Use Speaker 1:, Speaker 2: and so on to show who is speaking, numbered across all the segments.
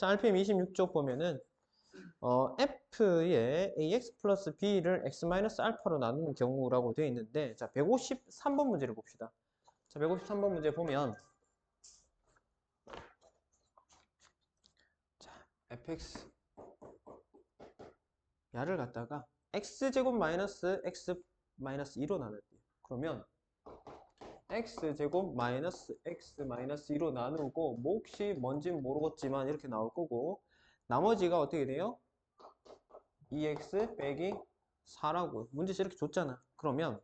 Speaker 1: 자, RPM 26쪽 보면은 F의 AX 플러스 B를 X 마이너스 알파로 나누는 경우라고 되어 있는데, 자, 153번 문제를 봅시다. 자, 153번 문제 보면, 자, fx, 야를 갖다가 x제곱 마이너스 x 마이너스 2로 나눌게요. 그러면, x제곱 마이너스 x 마이너스 2로 나누고, 몫이 뭔진 모르겠지만 이렇게 나올 거고, 나머지가 어떻게 돼요? 2x 빼기 4라고 문제에서 이렇게 줬잖아. 그러면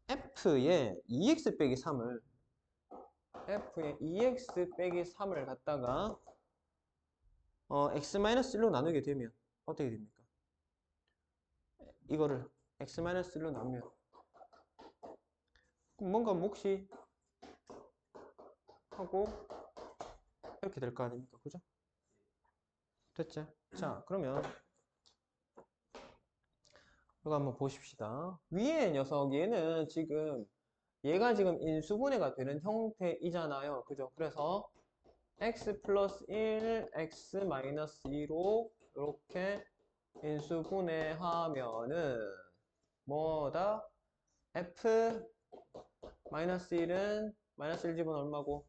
Speaker 1: f의 2x 빼기 3을 f의 2x 빼기 3을 갖다가 x-1로 나누게 되면 어떻게 됩니까? 이거를 x-1로 나누면 그럼 뭔가 몫이 하고 이렇게 될 거 아닙니까? 그죠? 됐죠? 자, 그러면 이거 한번 보십시다. 위에 녀석 얘는 지금 얘가 지금 인수분해가 되는 형태이잖아요. 그죠? 그래서 x 플러스 1, x 마이너스 2로 이렇게 인수분해하면은 뭐다? f 마이너스 1은 마이너스 1 집은 얼마고?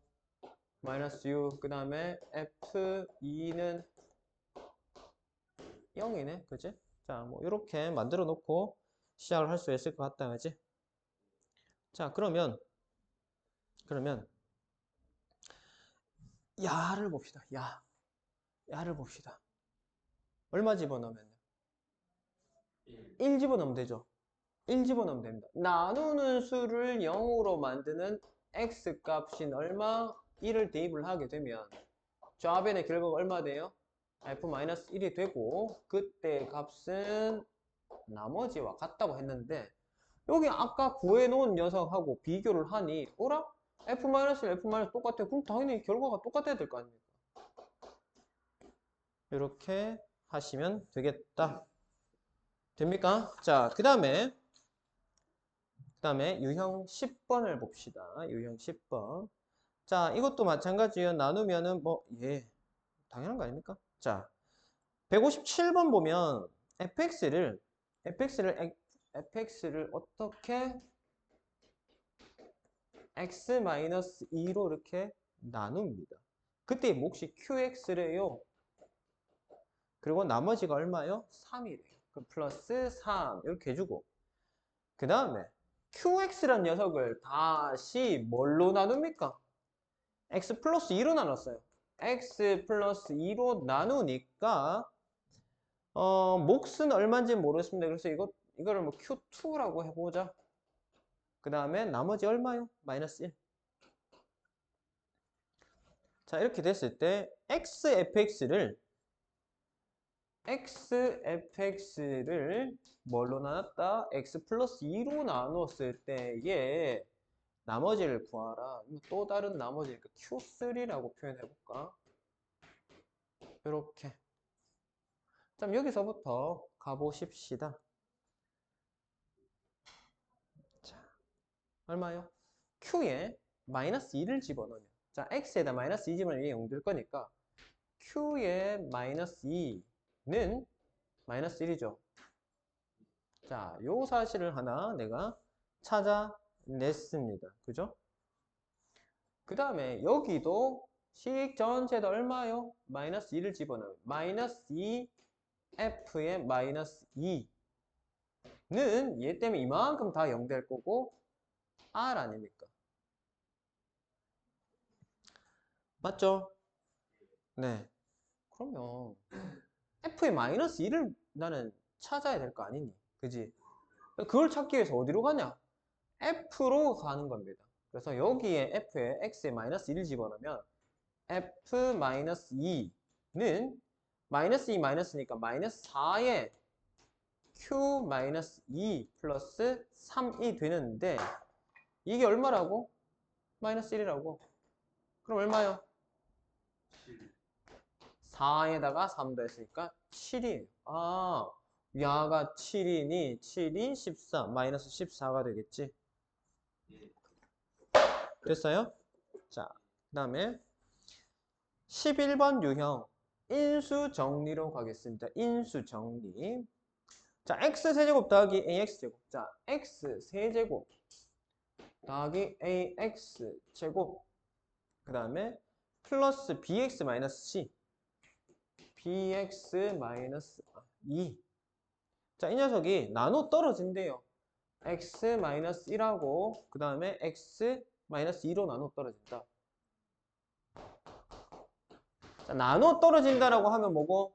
Speaker 1: 마이너스 6. 그 다음에 f2는 0이네. 그치? 자, 뭐 이렇게 만들어 놓고 시작을 할 수 있을 것 같다. 그치? 자, 그러면 야를 봅시다. 야를 봅시다. 얼마 집어넣으면 1 집어넣으면 되죠. 1 집어넣으면 됩니다. 나누는 수를 0으로 만드는 x 값인 얼마? 1을 대입을 하게 되면 좌변의 결과가 얼마 돼요? f-1이 되고 그때 값은 나머지와 같다고 했는데 여기 아까 구해놓은 녀석하고 비교를 하니 어라? f-1, f- 똑같아. 그럼 당연히 결과가 똑같아야 될 거 아닙니까? 이렇게 하시면 되겠다. 됩니까? 자, 그 다음에 유형 10번을 봅시다. 유형 10번. 자, 이것도 마찬가지예요. 나누면은 당연한 거 아닙니까? 자, 157번 보면 fx를 어떻게 x-2로 이렇게 나눕니다. 그때 몫이 qx래요. 그리고 나머지가 얼마요? 3이래요. 그럼 플러스 3 이렇게 해주고 그 다음에 qx란 녀석을 다시 뭘로 나눕니까? x 플러스 2로 나눴어요. x 플러스 2로 나누니까 몫은 얼마인지 모르겠습니다. 그래서 이거를 뭐 q2라고 해보자. 그 다음에 나머지 얼마요? 마이너스 1. 자, 이렇게 됐을 때 xfx를 뭘로 나눴다? x 플러스 2로 나눴을 때에 나머지를 구하라. 또 다른 나머지니까 q3라고 표현해볼까? 이렇게. 자, 여기서부터 가보십시다. 자, 얼마요? q에 마이너스 2를 집어넣으면 자, x에다 마이너스 2 집어넣으면 0 될 거니까 q에 마이너스 2는 마이너스 1이죠. 자, 요 사실을 하나 내가 찾아냈습니다. 그죠? 그 다음에 여기도 식 전체다 얼마요? 마이너스 2를 집어넣으면 마이너스 2 f의 마이너스 2는 얘 때문에 이만큼 다 0 될 거고 r 아닙니까? 맞죠? 네. 그러면 f의 마이너스 2를 나는 찾아야 될 거 아니니? 그지? 그걸 찾기 위해서 어디로 가냐? f로 가는 겁니다. 그래서 여기에 f에 x에 마이너스 1을 집어넣으면 f-2는 마이너스 2 마이너스니까 마이너스 4에 q-2 플러스 3이 되는데 이게 얼마라고? 마이너스 1이라고. 그럼 얼마요? 4에다가 3 더했으니까 7이에요. 아, 야가 7이니 7이 14, 마이너스 14가 되겠지. 됐어요? 자, 그 다음에 11번 유형 인수 정리로 가겠습니다. 인수 정리. 자, x세제곱 더하기 ax제곱. 자, x세제곱 더하기 ax제곱. 그 다음에 플러스 bx 마이너스 c. bx 마이너스 2. 자, 이 녀석이 나눠 떨어진대요. x 마이너스 1하고 그 다음에 x 마이너스 2로 나눠 떨어진다. 자, 나눠 떨어진다라고 하면 뭐고?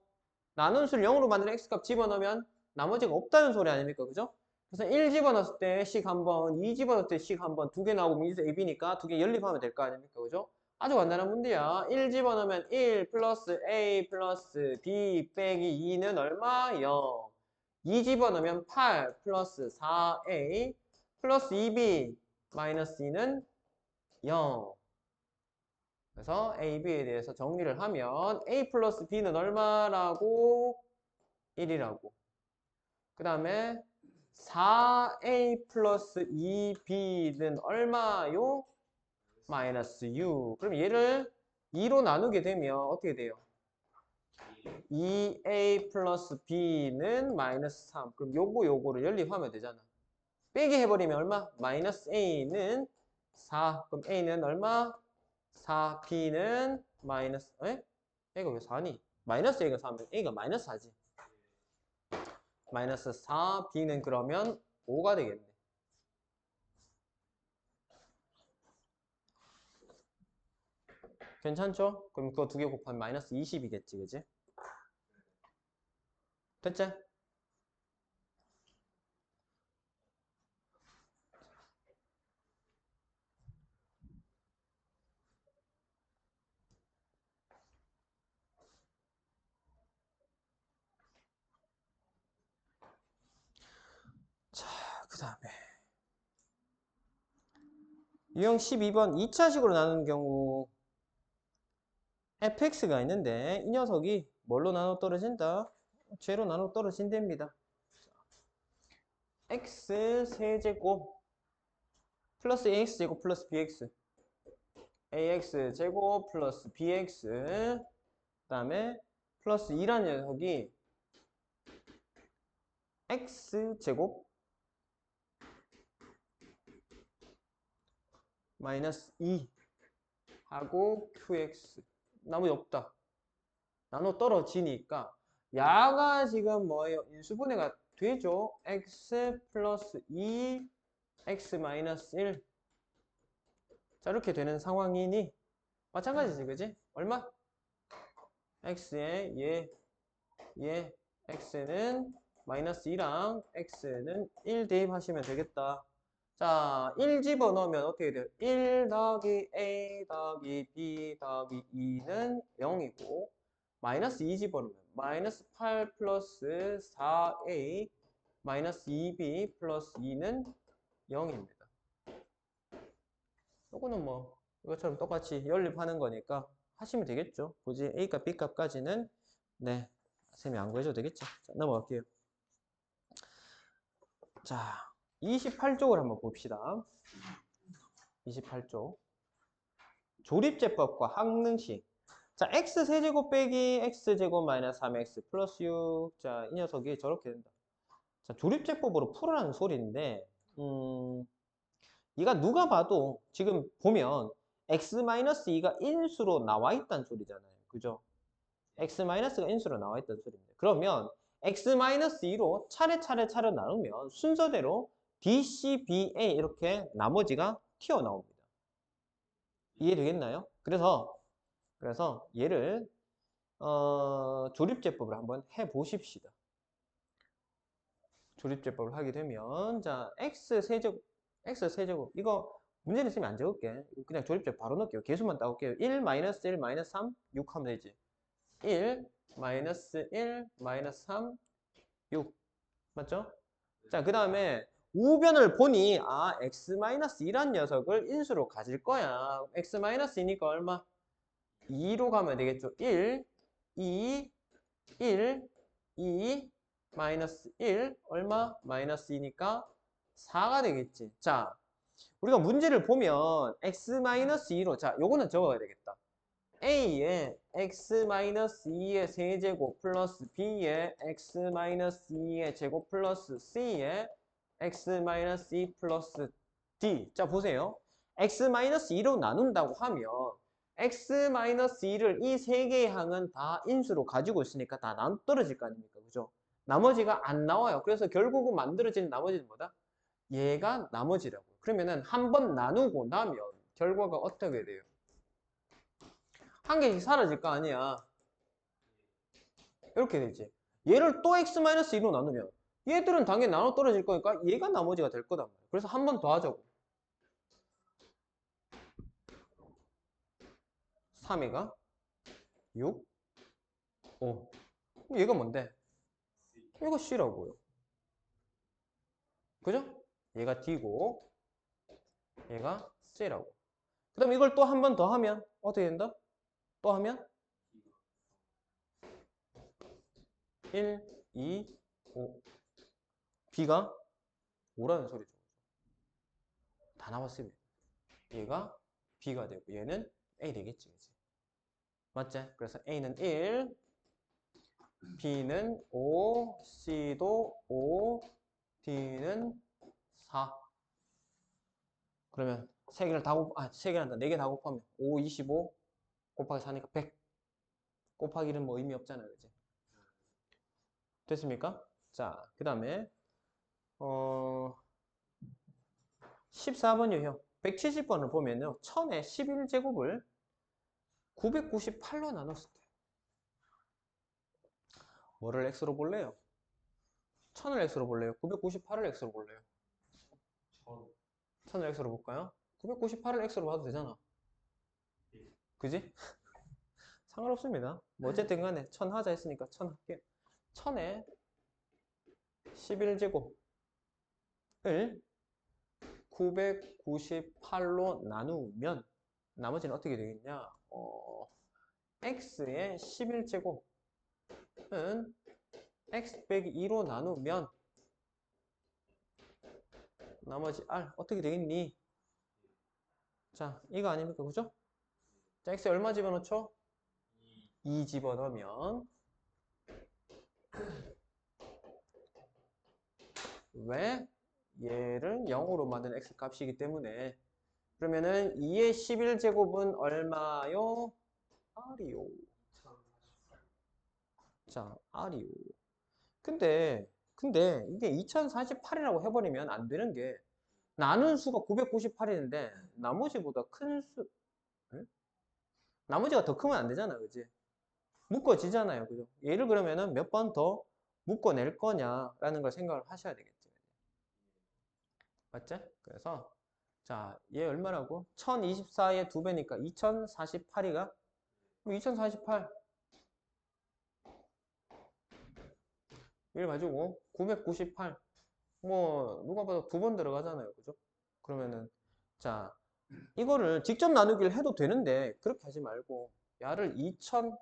Speaker 1: 나눈 수를 0으로 만드는 x값 집어넣으면 나머지가 없다는 소리 아닙니까? 그죠? 그래서 1 집어넣었을 때 식 한 번, 2 집어넣을 때 식 한 번, 두 개 나오고 민수 AB니까 두 개 연립하면 될 거 아닙니까? 그죠? 아주 간단한 문제야. 1 집어넣으면 1 플러스 A 플러스 B 빼기 2는 얼마? 0. 2 집어넣으면 8 플러스 4A 플러스 2B 마이너스 2는 0. 그래서 A, B에 대해서 정리를 하면 A 플러스 B는 얼마라고? 1이라고. 그 다음에 4A 플러스 2B는 얼마요? 마이너스 6. 그럼 얘를 2로 나누게 되면 어떻게 돼요? 2A 플러스 B는 마이너스 3. 그럼 요거를 연립하면 되잖아. 빼기 해버리면 얼마? 마이너스 A는 4. 그럼 A는 얼마? 4. B는 마이너스, A가 왜 4니? 마이너스 A가 4면 A가 마이너스 4지. 마이너스 4, B는 그러면 5가 되겠네. 괜찮죠? 그럼 그거 두 개 곱하면 마이너스 20이겠지, 그지? 됐지? 자, 그 다음에 유형 12번 2차식으로 나누는 경우 fx가 있는데 이 녀석이 뭘로 나눠 떨어진다? 제로 나눠 떨어진답니다. x 세제곱 플러스 ax제곱 플러스 bx ax제곱 플러스 bx 그 다음에 플러스 2라는 녀석이 x제곱 마이너스 2 하고 qx 나머지 없다. 나눠 떨어지니까 야가 지금 뭐예요? 인수분해가 되죠? x 플러스 2 x 마이너스 1 자 이렇게 되는 상황이니 마찬가지지 그지? 얼마? x에 얘 x는 마이너스 2랑 x는 1 대입하시면 되겠다. 자, 1 집어넣으면 어떻게 돼요? 1 더하기 a 더하기 b 더하기 2는 0이고 마이너스 2 집어넣으면 마이너스 8 플러스 4a 마이너스 2b 플러스 2는 0입니다. 요거는 뭐 이것처럼 똑같이 연립하는 거니까 하시면 되겠죠. 굳이 a값 b값까지는 네 쌤이 안 구해줘도 되겠죠. 자, 넘어갈게요. 자 28쪽을 한번 봅시다. 28쪽. 조립제법과 항능식. 자, x세제곱 빼기 x제곱 마이너스 3x 플러스 6. 자, 이 녀석이 저렇게 된다. 자, 조립제법으로 풀으라는 소리인데, 얘가 누가 봐도 지금 보면 x-2가 인수로 나와 있다는 소리잖아요. 그죠? x-가 인수로 나와 있다는 소리입니다. 그러면 x-2로 차례 나누면 순서대로 B, C, B, A 이렇게 나머지가 튀어나옵니다. 이해되겠나요? 그래서 얘를 조립제법을 한번 해보십시다. 조립제법을 하게 되면 자 x세제곱 이거 문제는 있으면 안 적을게. 그냥 조립제법 바로 넣을게요. 개수만 따올게요. 1, 마이너스 1, 마이너스 3, 6 하면 되지. 1, 마이너스 1, 마이너스 3, 6 맞죠? 자, 그 다음에 우변을 보니 x-2란 녀석을 인수로 가질 거야. x-2니까 얼마? 2로 가면 되겠죠. 1, 2, 1, 2, 마이너스 1, 얼마? 마이너스 2니까 4가 되겠지. 자, 우리가 문제를 보면 x-2로 자, 요거는 적어야 되겠다. A의 x-2의 세제곱 플러스 B의 x-2의 제곱 플러스 C의 x-2 플러스 D. 자, 보세요. x-2로 나눈다고 하면 x-2를 이 세 개의 항은 다 인수로 가지고 있으니까 다 떨어질 거 아닙니까? 그죠? 나머지가 안 나와요. 그래서 결국은 만들어지는 나머지는 뭐다? 얘가 나머지라고. 그러면은 한 번 나누고 나면 결과가 어떻게 돼요? 한 개씩 사라질 거 아니야. 이렇게 되지. 얘를 또 x-2로 나누면 얘들은 당연히 나눠 떨어질 거니까 얘가 나머지가 될 거단 말이야. 그래서 한 번 더 하자고. 3이가 6, 5. 얘가 뭔데? 얘가 C라고요. 그죠? 얘가 D고 얘가 C라고. 그 다음에 이걸 또 한 번 더 하면 어떻게 된다? 또 하면 1, 2, 5. B가 5라는 소리죠. 다 나왔으면 얘가 B가 되고 얘는 A 되겠지. 그치? 맞지? 그래서 A는 1, B는 5, C도 5, D는 4. 그러면 세 개를 다 세 개란다. 4개 다 곱하면 5, 25 곱하기 4니까 100. 곱하기는 뭐 의미 없잖아요. 그치? 됐습니까? 자, 그 다음에 14번 유형 170번을 보면요. 1000의 11제곱을 998로 나눴을 때 뭐를 x로 볼래요? 1000을 x로 볼래요? 998을 x로 볼래요? 1000을 x로 볼까요? 998을 x로 봐도 되잖아. 그지? 상관없습니다. 뭐 어쨌든 간에 1000 하자 했으니까 1000 할게요. 1000의 11제곱을 998로 나누면 나머지는 어떻게 되겠냐? x의 11제곱은 x 빼기 2로 나누면 나머지 r 어떻게 되겠니? 자, 이거 아닙니까? 그죠? 자, x에 얼마 집어넣죠? 2 집어넣으면 왜? 얘를 0으로 만든 x 값이기 때문에 그러면은 2의 11제곱은 얼마요? r이요. 자, r이요. 근데 이게 2048이라고 해버리면 안 되는 게 나눈 수가 998인데 나머지보다 큰 수, 응? 나머지가 더 크면 안 되잖아, 그지? 묶어지잖아요, 그죠? 얘를 그러면은 몇 번 더 묶어낼 거냐라는 걸 생각을 하셔야 되겠지. 맞지? 그래서 자, 얘 얼마라고? 1024의 2배니까 2048이가 2048 1 가지고 998 뭐 누가 봐도 2번 들어가잖아요, 그죠? 그러면은 자, 이거를 직접 나누기를 해도 되는데 그렇게 하지 말고 야를 2000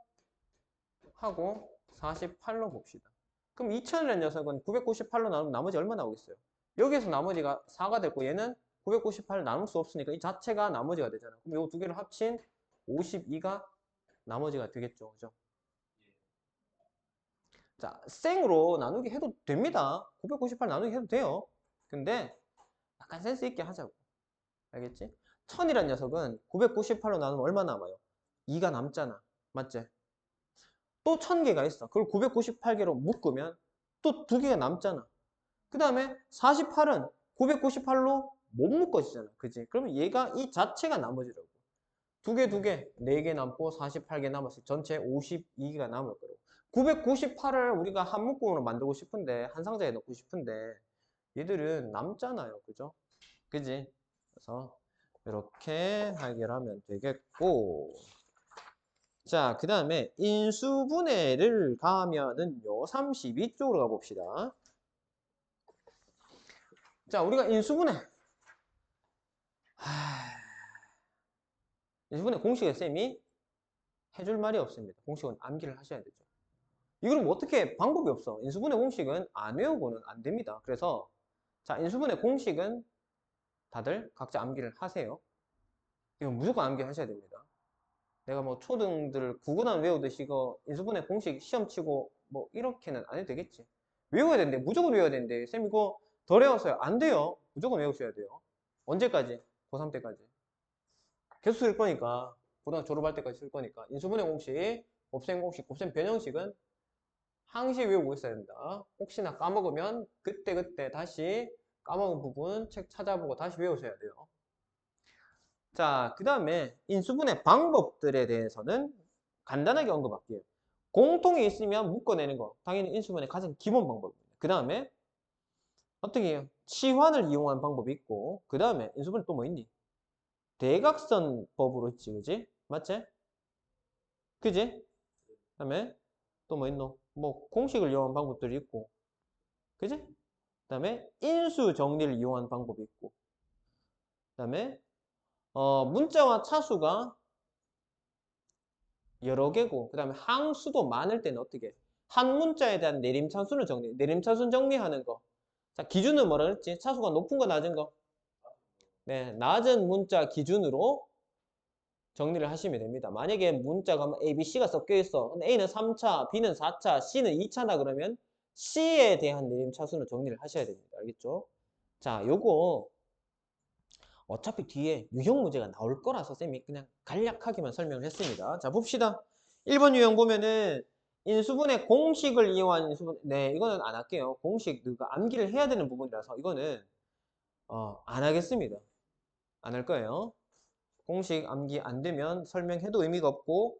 Speaker 1: 하고 48로 봅시다. 그럼 2000이라는 녀석은 998로 나누면 나머지 얼마 나오겠어요? 여기에서 나머지가 4가 됐고 얘는 998을 나눌 수 없으니까 이 자체가 나머지가 되잖아. 그럼 이 두 개를 합친 52가 나머지가 되겠죠. 그죠? 자, 생으로 나누기 해도 됩니다. 998 나누기 해도 돼요. 근데 약간 센스 있게 하자고. 알겠지? 1000이라는 녀석은 998로 나누면 얼마 남아요? 2가 남잖아. 맞지? 또 1000개가 있어. 그걸 998개로 묶으면 또 2개가 남잖아. 그 다음에 48은 998로 못 묶어지잖아. 그지? 그러면 얘가 이 자체가 나머지라고. 2개, 2개, 4개 남고 48개 남았을 전체 52개가 남을 거라고. 998을 우리가 한 묶음으로 만들고 싶은데, 한 상자에 넣고 싶은데, 얘들은 남잖아요. 그죠? 그지? 그래서 이렇게 해결하면 되겠고, 자, 그 다음에 인수분해를 가면은요, 32쪽으로 가봅시다. 자, 우리가 인수분해. 인수분해 공식에 쌤이 해줄 말이 없습니다. 공식은 암기를 하셔야 되죠. 이걸 뭐 어떻게 방법이 없어. 인수분해 공식은 안 외우고는 안 됩니다. 그래서 자, 인수분해 공식은 다들 각자 암기를 하세요. 이건 무조건 암기하셔야 됩니다. 내가 뭐 초등들 국어만 외우듯이 이거 인수분해 공식 시험 치고 뭐 이렇게는 안 해도 되겠지. 외워야 된대. 무조건 외워야 된대. 쌤 이거 덜 외웠어요. 안 돼요. 무조건 외우셔야 돼요. 언제까지? 고3 때까지. 계속 쓸 거니까. 고등학교 졸업할 때까지 쓸 거니까. 인수분해 공식, 곱셈 공식, 곱셈 변형식은 항시 외우고 있어야 된다. 혹시나 까먹으면 그때그때 다시 까먹은 부분 책 찾아보고 다시 외우셔야 돼요. 자, 그 다음에 인수분해 방법들에 대해서는 간단하게 언급할게요. 공통이 있으면 묶어내는 거. 당연히 인수분해 가장 기본 방법입니다. 그 다음에 어떻게 해요? 치환을 이용한 방법이 있고 그 다음에 인수분해 또 뭐 있니? 대각선법으로 있지, 그지? 맞지? 그지? 그 다음에 또 뭐 있노? 뭐 공식을 이용한 방법들이 있고 그지? 그 다음에 인수 정리를 이용한 방법이 있고 그 다음에 문자와 차수가 여러 개고 그 다음에 항수도 많을 때는 어떻게? 한 문자에 대한 내림차순을 정리, 내림차순 정리하는 거. 자, 기준은 뭐라 그랬지? 차수가 높은 거 낮은 거? 네, 낮은 문자 기준으로 정리를 하시면 됩니다. 만약에 문자가 A, B, C가 섞여 있어. 근데 A는 3차, B는 4차, C는 2차다 그러면 C에 대한 내림차순을 정리를 하셔야 됩니다. 알겠죠? 자, 요거 어차피 뒤에 유형 문제가 나올 거라서 쌤이 그냥 간략하게만 설명을 했습니다. 자, 봅시다. 1번 유형 보면은 인수분해 공식을 이용한 인수분해. 네, 이거는 안 할게요. 공식 누가 암기를 해야 되는 부분이라서 이거는 안 하겠습니다. 안 할 거예요. 공식 암기 안 되면 설명해도 의미가 없고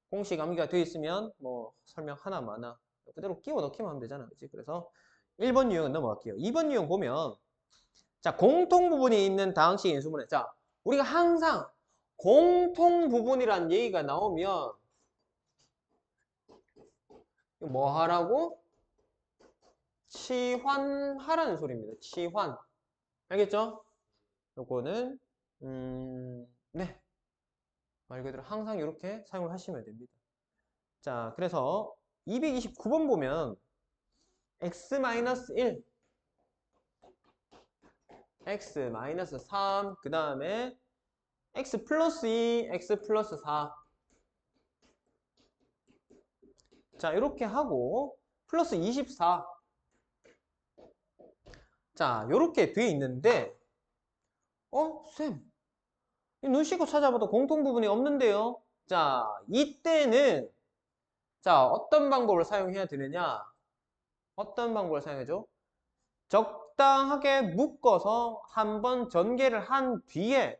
Speaker 1: 공식 암기가 되어 있으면 뭐 설명 하나마나 그대로 끼워 넣기만 하면 되잖아. 그치? 그래서 1번 유형은 넘어갈게요. 2번 유형 보면 자, 공통 부분이 있는 다항식 인수분해. 자, 우리가 항상 공통 부분이란 얘기가 나오면 뭐 하라고? 치환하라는 소리입니다. 치환. 알겠죠? 요거는 네. 말 그대로 항상 이렇게 사용을 하시면 됩니다. 자, 그래서 229번 보면 x-1 x-3 그 다음에 x 플러스 2 x 플러스 4 자, 이렇게 하고 플러스 24 자, 이렇게 돼 있는데 쌤, 눈 씻고 찾아봐도 공통 부분이 없는데요. 자, 이때는 자, 어떤 방법을 사용해야 되느냐? 어떤 방법을 사용해줘? 적당하게 묶어서 한번 전개를 한 뒤에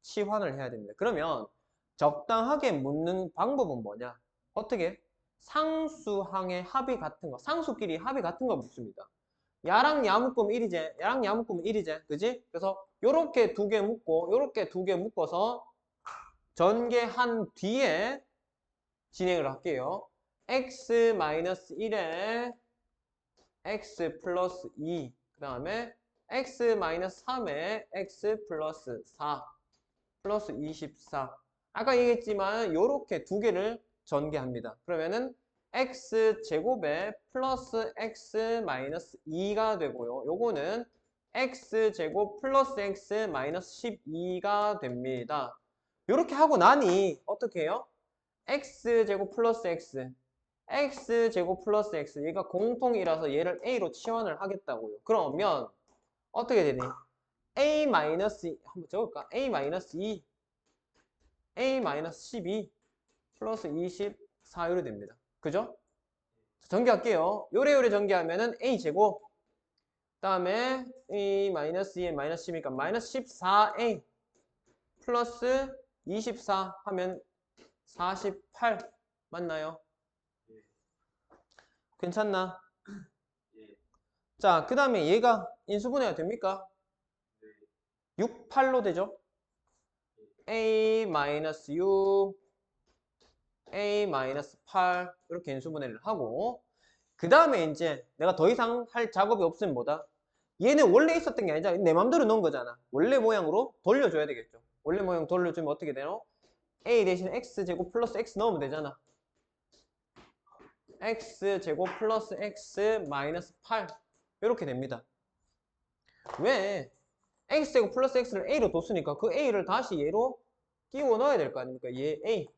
Speaker 1: 치환을 해야 됩니다. 그러면 적당하게 묶는 방법은 뭐냐? 어떻게? 상수항의 합이 같은 거, 상수끼리 합이 같은 거 묶습니다. 야랑 야 묶으면 1이제, 야랑 야 묶으면 1이제, 그지? 그래서 요렇게 두 개 묶고, 요렇게 두 개 묶어서 전개한 뒤에 진행을 할게요. x-1에 x 플러스 2, 그 다음에 x-3에 x 플러스 4, 플러스 24. 아까 얘기했지만 요렇게 두 개를 전개합니다. 그러면은 x제곱에 플러스 x 마이너스 2가 되고요. 요거는 x제곱 플러스 x 마이너스 12가 됩니다. 요렇게 하고 나니 어떻게 해요? x제곱 플러스 x x제곱 플러스 x 얘가 공통이라서 얘를 a로 치환을 하겠다고요. 그러면 어떻게 되니? a 마이너스 한번 적을까? a 마이너스 2 a 마이너스 12 플러스 24 이렇게 됩니다. 그죠? 전개할게요. 요래요래 전개하면은 a제곱 그 다음에 a 마이너스 2에 마이너스 10이니까 마이너스 14a 플러스 24 하면 48 맞나요? 괜찮나? 자, 그 다음에 얘가 인수분해가 됩니까? 6, 8로 되죠? a-6, a-8 이렇게 인수분해를 하고 그 다음에 이제 내가 더 이상 할 작업이 없으면 뭐다? 얘는 원래 있었던 게 아니잖아. 내 맘대로 넣은 거잖아. 원래 모양으로 돌려줘야 되겠죠. 원래 모양 돌려주면 어떻게 되노? a 대신 x제곱 플러스 x 넣으면 되잖아. x제곱 플러스 x 마이너스 8 이렇게 됩니다. 왜? x제곱 플러스 x를 a로 뒀으니까 그 a를 다시 얘로 끼워 넣어야 될 거 아닙니까? 얘 a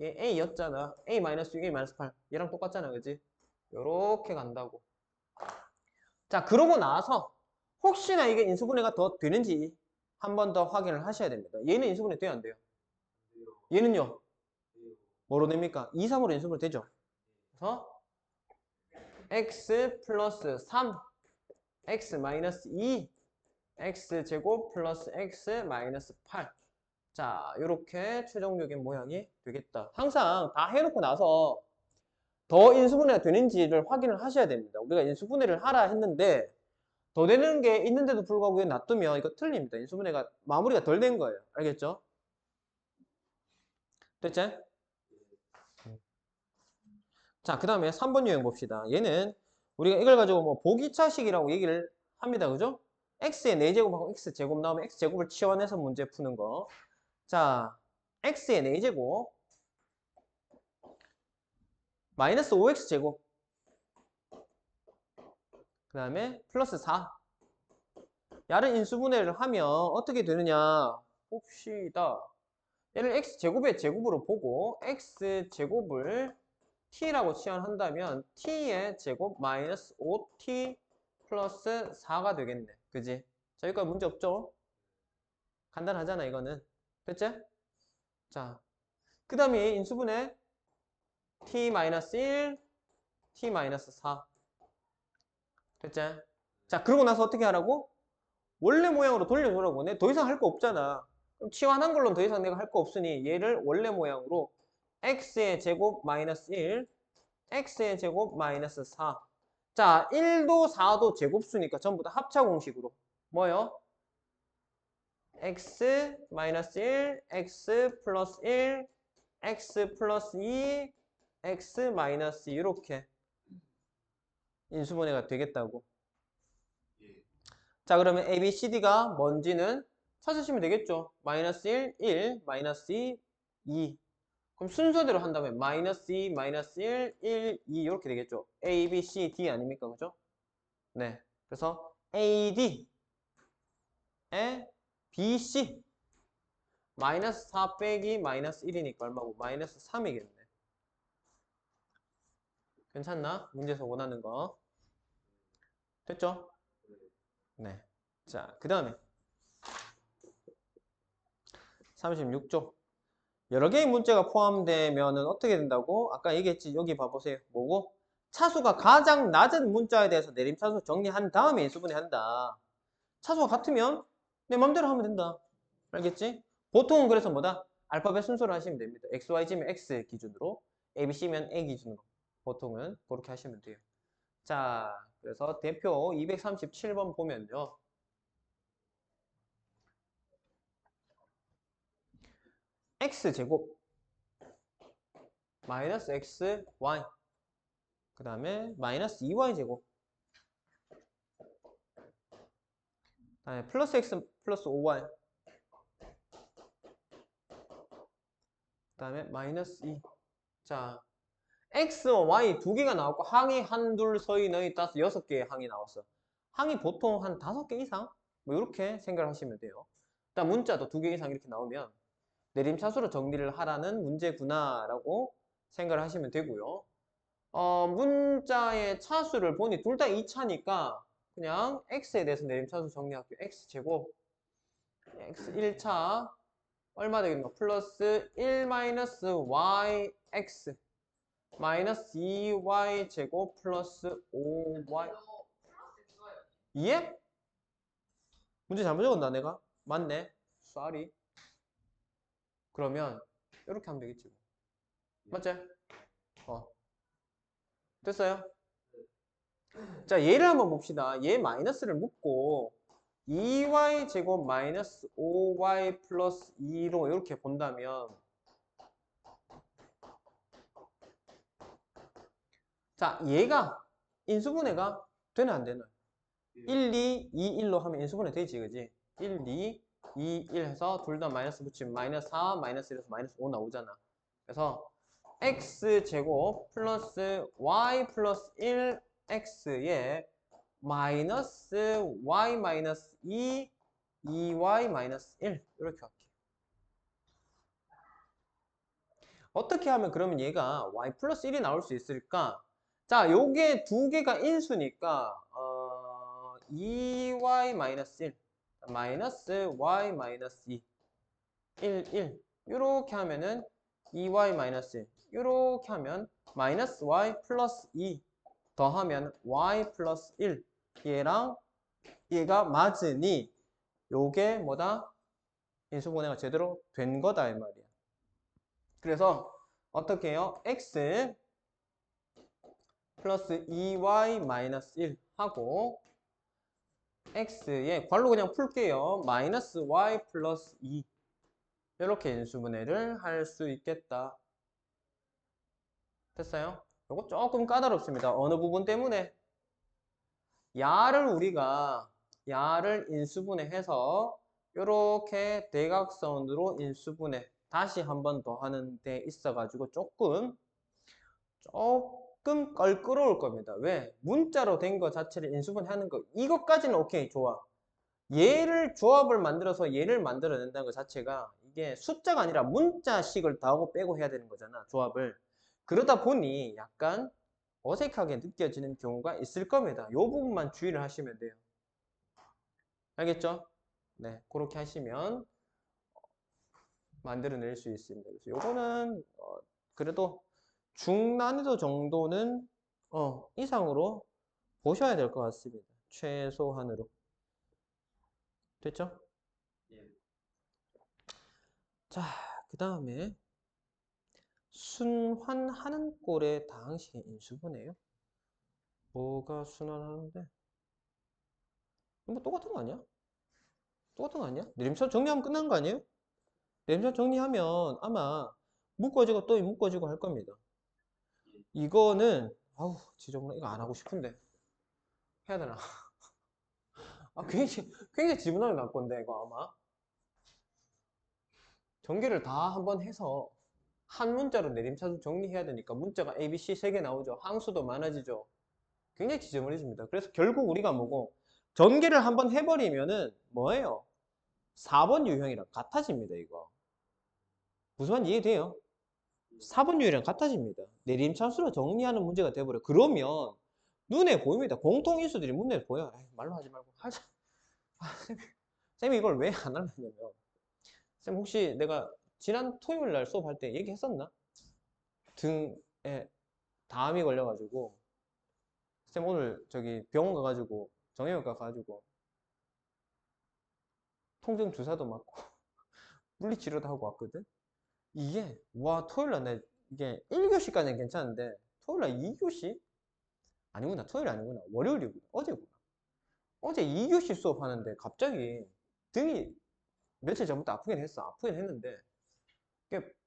Speaker 1: 얘 A였잖아. A-6, A-8. 얘랑 똑같잖아. 그지? 요렇게 간다고. 자, 그러고 나서 혹시나 이게 인수분해가 더 되는지 한 번 더 확인을 하셔야 됩니다. 얘는 인수분해 돼요, 안 돼요? 얘는요? 뭐로 됩니까? 2, 3으로 인수분해 되죠? 그래서 x 플러스 3, x 마이너스 2, x제곱 플러스 x 마이너스 8. 자, 이렇게 최종적인 모양이 되겠다. 항상 다 해놓고 나서 더 인수분해가 되는지를 확인을 하셔야 됩니다. 우리가 인수분해를 하라 했는데 더 되는 게 있는데도 불구하고 놔두면 이거 틀립니다. 인수분해가 마무리가 덜 된 거예요. 알겠죠? 됐지? 자, 그 다음에 3번 유형 봅시다. 얘는 우리가 이걸 가지고 뭐 보기차식이라고 얘기를 합니다. 그죠? x의 4제곱하고 x제곱 나오면 x제곱을 치환해서 문제 푸는 거. 자, x의 4제곱 마이너스 5x제곱 그 다음에 플러스 4. 야를 인수분해를 하면 어떻게 되느냐 봅시다. 얘를 x제곱의 제곱으로 보고 x제곱을 t라고 치환한다면 t의 제곱 마이너스 5t 플러스 4가 되겠네. 그지? 자, 여기까지 문제 없죠? 간단하잖아, 이거는. 됐지? 자, 그 다음에 인수분해 t-1, t-4. 됐지? 자, 그러고 나서 어떻게 하라고? 원래 모양으로 돌려주라고. 내 더 이상 할 거 없잖아. 그럼 치환한 걸로는 더 이상 내가 할 거 없으니 얘를 원래 모양으로 x의 제곱 마이너스 1, x의 제곱 마이너스 4. 자, 1도 4도 제곱수니까 전부 다 합차 공식으로. 뭐요? x 마이너스 1, x 플러스 1, x 플러스 2, x 마이너스 2 이렇게 인수분해가 되겠다고. 자, 그러면 a, b, c, d가 뭔지는 찾으시면 되겠죠. 마이너스 1, 1, 마이너스 2, 2. 그럼 순서대로 한다면 마이너스 2, 마이너스 1, 1, 2 이렇게 되겠죠. a, b, c, d 아닙니까? 그죠? 네. 그래서 a, d 에 b, c 마이너스 4 빼기 마이너스 1이니까 얼마고? 마이너스 3이겠네. 괜찮나? 문제에서 원하는 거. 됐죠? 네. 자, 그 다음에 36조. 여러 개의 문제가 포함되면 어떻게 된다고? 아까 얘기했지. 여기 봐보세요. 뭐고? 차수가 가장 낮은 문자에 대해서 내림차수 정리한 다음에 인수분해 한다. 차수가 같으면 내 맘대로 하면 된다. 알겠지? 보통은 그래서 뭐다? 알파벳 순서로 하시면 됩니다. XYZ면 X 기준으로, ABC면 A 기준으로. 보통은 그렇게 하시면 돼요. 자, 그래서 대표 237번 보면요. X제곱 마이너스 XY 그 다음에 마이너스 2Y제곱 그 다음에 플러스 X 플러스 5Y 그 다음에 마이너스 2. 자, X와 Y 두 개가 나왔고 항이 한, 둘, 서이, 너희, 따서 6개의 항이 나왔어. 항이 보통 한 5개 이상? 뭐 이렇게 생각을 하시면 돼요. 일단 문자도 2개 이상 이렇게 나오면 내림차수로 정리를 하라는 문제구나 라고 생각을 하시면 되고요. 문자의 차수를 보니 둘 다 2차니까 그냥 x에 대해서 내림차수 정리할게요. x제곱 x 1차 얼마 되겠노? 플러스 1 마이너스 yx 마이너스 2y 제곱 플러스 5y. 이해? 문제 잘못 적었나 내가? 맞네. 쏘리. 그러면 이렇게 하면 되겠지. 맞지? 됐어요? 자, 얘를 한번 봅시다. 얘 마이너스를 묶고 2y 제곱 마이너스 5y 플러스 2로 이렇게 본다면 자, 얘가 인수분해가 되나 안 되나? 1, 2, 2, 1로 하면 인수분해 되지, 그지? 1, 2, 2, 1 해서 둘 다 마이너스 붙이면 마이너스 4, 마이너스 1에서 마이너스 5 나오잖아. 그래서 x제곱 플러스 y 플러스 1x에 마이너스 y 마이너스 2, 2y 마이너스 1 이렇게 할게요. 어떻게 하면 그러면 얘가 y 플러스 1이 나올 수 있을까? 자, 요게 두 개가 인수니까 2y 마이너스 1 마이너스 y 마이너스 2 1 이렇게 하면은 2y 마이너스 1 이렇게 하면 마이너스 y 플러스 2 더하면 y 플러스 1 얘랑 얘가 맞으니 요게 뭐다? 인수분해가 제대로 된 거다 이 말이야. 그래서 어떻게 해요? x 플러스 2y 마이너스 1 하고 x에 괄호 그냥 풀게요. 마이너스 y 플러스 2 이렇게 인수분해를 할 수 있겠다. 됐어요? 이거 조금 까다롭습니다. 어느 부분 때문에? 야를 인수분해해서 이렇게 대각선으로 인수분해 다시 한 번 더 하는 데 있어가지고 조금 껄끄러울 겁니다. 왜? 문자로 된 거 자체를 인수분해하는 거 이것까지는 오케이 좋아. 얘를 조합을 만들어서 얘를 만들어낸다는 것 자체가 이게 숫자가 아니라 문자식을 더하고 빼고 해야 되는 거잖아 조합을. 그러다 보니 약간 어색하게 느껴지는 경우가 있을 겁니다. 이 부분만 주의를 하시면 돼요. 알겠죠? 네, 그렇게 하시면 만들어낼 수 있습니다. 그래서 요거는 그래도 중난이도 정도는 이상으로 보셔야 될 것 같습니다. 최소한으로. 됐죠?
Speaker 2: 예.
Speaker 1: 자, 그 다음에 순환하는 꼴의 다항식의 인수분해요. 뭐가 순환하는데? 뭐 똑같은 거 아니야? 똑같은 거 아니야? 내림차 정리하면 끝난 거 아니에요? 내림차 정리하면 아마 묶어지고 또 묶어지고 할 겁니다. 이거는 아우 지저분해. 이거 안 하고 싶은데 해야 되나? 아 굉장히 지저분하게 나올 건데 이거 아마 전개를 다 한번 해서 한 문자로 내림차수 정리해야 되니까 문자가 A, B, C 3개 나오죠. 항수도 많아지죠. 굉장히 지저분해집니다. 그래서 결국 우리가 뭐고 전개를 한번 해버리면은 뭐예요? 4번 유형이랑 같아집니다. 이거 무슨 말인지 이해돼요? 4번 유형이랑 같아집니다. 내림차수로 정리하는 문제가 돼버려. 그러면 눈에 보입니다. 공통인수들이 눈에 보여. 에이, 말로 하지 말고 하자. 아, 쌤이 이걸 왜 안 하려냐면 쌤 혹시 내가 지난 토요일 날 수업할 때 얘기했었나? 등에 담이 걸려가지고 쌤 오늘 저기 병원 가가지고 정형외과 가가지고 통증 주사도 맞고 물리치료도 하고 왔거든. 이게 와 토요일날 내 이게 1교시까지는 괜찮은데 토요일날 2교시? 아니구나 토요일 아니구나 월요일이구나 어제구나 어제 2교시 수업하는데 갑자기 등이 며칠 전부터 아프긴 했어. 아프긴 했는데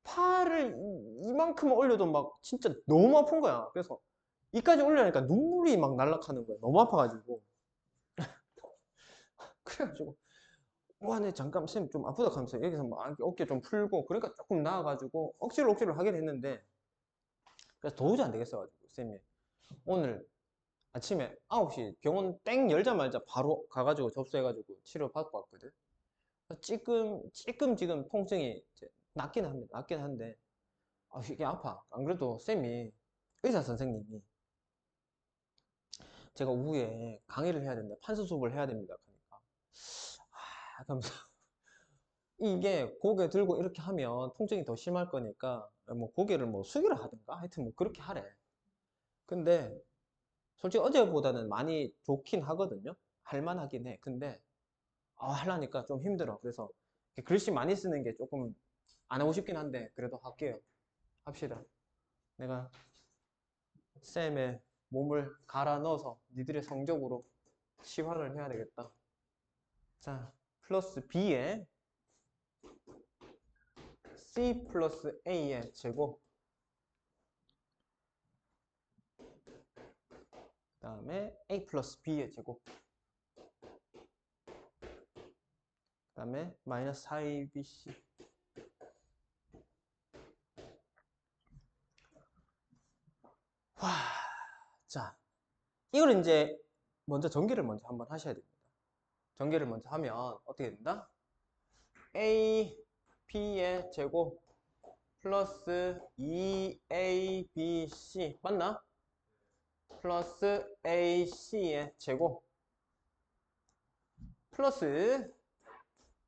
Speaker 1: 팔을 이만큼 올려도 막 진짜 너무 아픈 거야. 그래서 이까지 올려니까 눈물이 막 날락하는 거야. 너무 아파가지고. 그래가지고 와, 네 잠깐 쌤 좀 아프다 하면서 여기서 막 어깨 좀 풀고 그러니까 조금 나아가지고 억지로 하긴 했는데 그래서 도저히 안 되겠어가지고 쌤이 오늘 아침에 9시 병원 땡 열자마자 바로 가가지고 접수해가지고 치료 받고 왔거든. 지금 통증이 이제 낫긴 합니다. 낫긴 한데 이게 아파. 안 그래도 쌤이 의사 선생님이 제가 오후에 강의를 해야 된다. 판서 수업을 해야 됩니다. 그러니까 하면서 이게 고개 들고 이렇게 하면 통증이 더 심할 거니까 뭐 고개를 뭐 숙이라 하든가 하여튼 뭐 그렇게 하래. 근데 솔직히 어제보다는 많이 좋긴 하거든요. 할만하긴 해. 근데 하려니까 좀 힘들어. 그래서 글씨 많이 쓰는 게 조금 안 하고 싶긴 한데 그래도 할게요. 합시다. 내가 쌤의 몸을 갈아 넣어서 니들의 성적으로 치환을 해야 되겠다. 자, 플러스 B에 C 플러스 A의 제곱 그 다음에 A 플러스 B의 제곱 그 다음에 마이너스 4ABC 자, 이걸 이제 먼저 전개를 먼저 한번 하셔야 됩니다. 전개를 먼저 하면 어떻게 된다? A, B의 제곱 플러스 2abc 맞나? 플러스 ac의 제곱 플러스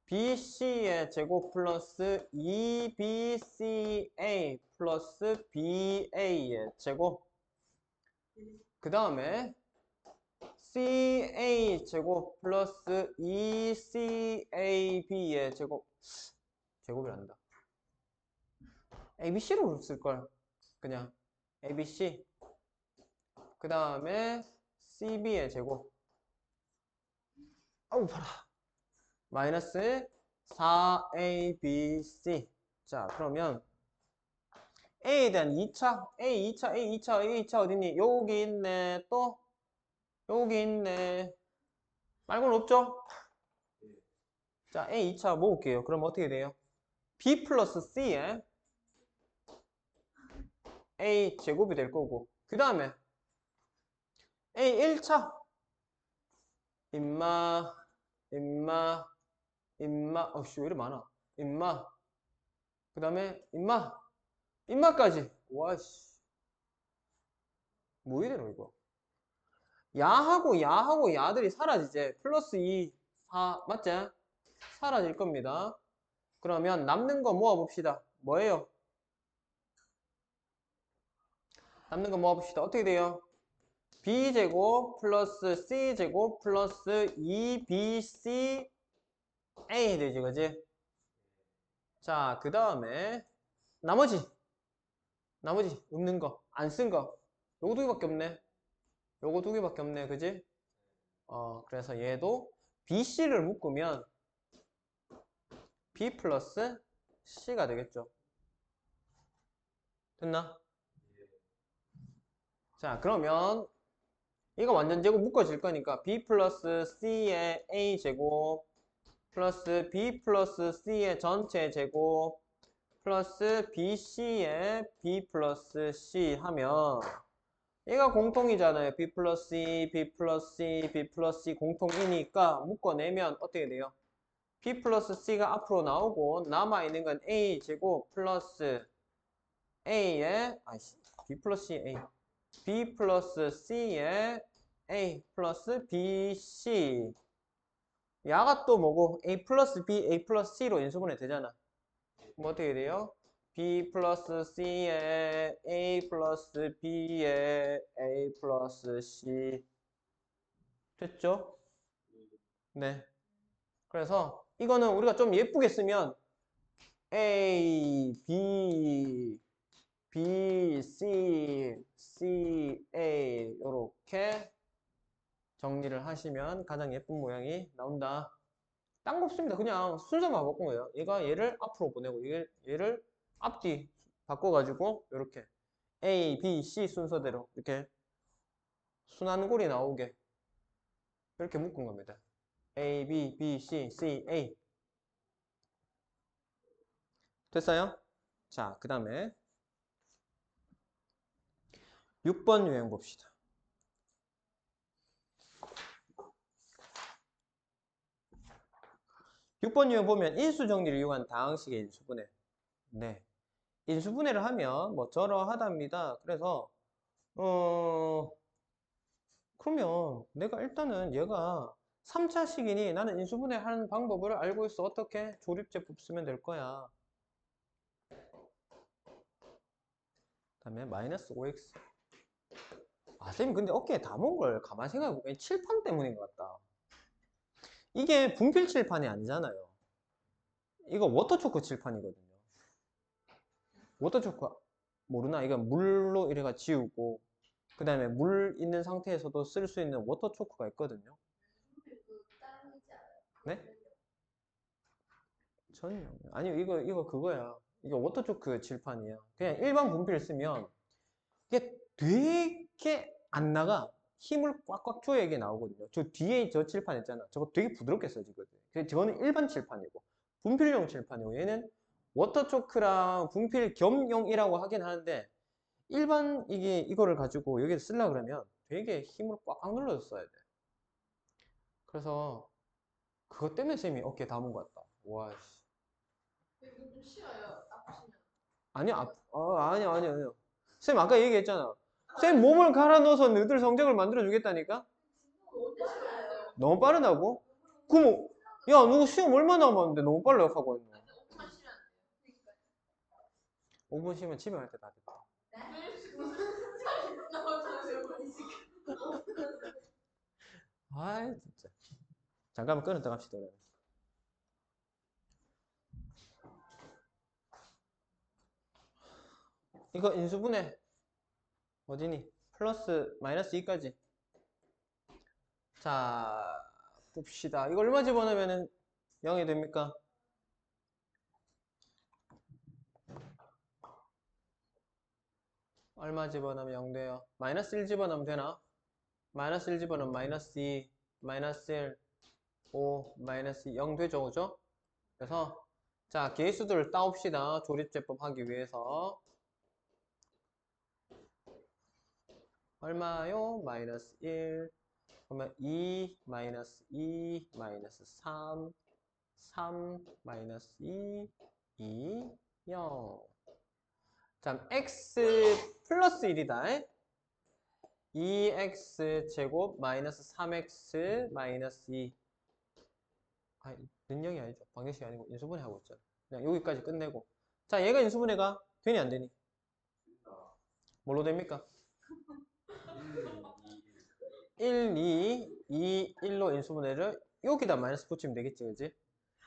Speaker 1: bc의 제곱 플러스 2bca 플러스 ba의 제곱 그 다음에 ca 제곱 플러스 2cab의 제곱이란다. abc로 쓸걸 그냥 abc 그 다음에 cb의 제곱 아우 봐라 마이너스 4abc 자 그러면 a에 대한 2차 a 2차 어딨니? 여기 있네 또 여기 있네 말고는 없죠? 자 a 2차 모을게요 그럼 어떻게 돼요? b 플러스 c에 a 제곱이 될 거고 그 다음에 a 1차 임마 어씨 왜 이렇게 많아 임마 그 다음에 임마까지 와씨 뭐 이래로 이거 야하고 야들이 사라지지 플러스 2 4 맞지? 사라질 겁니다 그러면 남는 거 모아봅시다 뭐예요? 남는 거 모아봅시다 어떻게 돼요? b제곱 플러스 c제곱 플러스 2bc a 되지 그지? 자 그 다음에 나머지 없는 거 안 쓴 거 요거 두 개밖에 없네 요거 두 개밖에 없네 그지? 그래서 얘도 bc를 묶으면 b 플러스 c가 되겠죠 됐나? 자 그러면 이거 완전 제곱 묶어질 거니까 b 플러스 c의 a 제곱 플러스 b 플러스 c의 전체 제곱 플러스 bc의 b 플러스 c 하면 얘가 공통이잖아요. b 플러스 c, b 플러스 c, b 플러스 c 공통이니까 묶어내면 어떻게 돼요? b 플러스 c가 앞으로 나오고 남아있는 건 a 제곱 플러스 a의 b 플러스 c a b 플러스 c의 a 플러스 bc 야가 또 뭐고 a 플러스 b, a 플러스 c로 인수분해 되잖아 뭐 어떻게 돼요? b 플러스 c의 a 플러스 b의 a 플러스 c 됐죠? 네 그래서 이거는 우리가 좀 예쁘게 쓰면 a, b, b, c, c, a 이렇게 정리를 하시면 가장 예쁜 모양이 나온다. 딴 거 없습니다. 그냥 순서만 바꾼 거예요. 얘를 앞으로 보내고 얘를 앞뒤 바꿔가지고 이렇게 A, B, C 순서대로 이렇게 순환골이 나오게 이렇게 묶은 겁니다. A, B, B, C, C, A 됐어요? 자, 그 다음에 6번 유형 봅시다. 6번 유형 보면 인수정리를 이용한 다항식의 인수분해. 네. 인수분해를 하면 뭐 저러하답니다. 그래서 그러면 내가 일단은 얘가 3차식이니 나는 인수분해 하는 방법을 알고 있어. 어떻게? 조립제법 쓰면 될 거야. 다음에 마이너스 5x. 쌤 근데 어깨에 담은 걸 가만히 생각해보면 칠판 때문인 것 같다. 이게 분필 칠판이 아니잖아요. 이거 워터초크 칠판이거든요. 워터초크 모르나? 이거 물로 이래가 지우고 그 다음에 물 있는 상태에서도 쓸 수 있는 워터초크가 있거든요. 네? 전용. 아니요, 이거 그거야. 이거 워터초크 칠판이야. 그냥 일반 분필 쓰면 이게 되게 안 나가. 힘을 꽉꽉 줘야 이게 나오거든요. 저 뒤에 저 칠판 있잖아. 저거 되게 부드럽게 써지거든요. 저거는 일반 칠판이고, 분필용 칠판이고, 얘는 워터초크랑 분필 겸용이라고 하긴 하는데, 일반 이거를 가지고 여기에 쓰려고 그러면 되게 힘을 꽉꽉 눌러서 써야 돼. 그래서 그것 때문에 쌤이 어깨에 담은 것 같다. 와, 씨.
Speaker 2: 좀 싫어요. 아프시면.
Speaker 1: 아니요. 쌤 아까 얘기했잖아. 쌤 몸을 갈아 넣어서 너희들 성적을 만들어 주겠다니까? 너무 빠르다고? 그럼, 야, 누구 시험 얼마 남았는데 너무 빨리 하고 있노? 5분 쉬면 집에 갈 때 다 됐다. 아이, 진짜. 잠깐만 끊었다 갑시다. 이거 인수분해. 어디니? 플러스 마이너스 2까지. 자, 봅시다. 이거 얼마 집어넣으면 0이 됩니까? 얼마 집어넣으면 0 돼요? 마이너스 1 집어넣으면 되나? 마이너스 1 집어넣으면 마이너스 2, 마이너스 1, 5, 마이너스 0 되죠, 그죠? 그래서 자, 개수들을 따옵시다. 조립제법 하기 위해서. 얼마요? 마이너스 1, 그러면 2, 마이너스 2, 마이너스 3, 3, 마이너스 2, 2, 0. 자, x 플러스 1이다. 2x 제곱 마이너스 3x 마이너스 2. 아니, 능력이 아니죠. 방정식이 아니고 인수분해 하고 있잖아. 그냥 여기까지 끝내고. 자, 얘가 인수분해가 되니 안 되니? 뭘로 됩니까? 1, 2, 2, 1로 인수분해를 여기다 마이너스 붙이면 되겠지, 그지?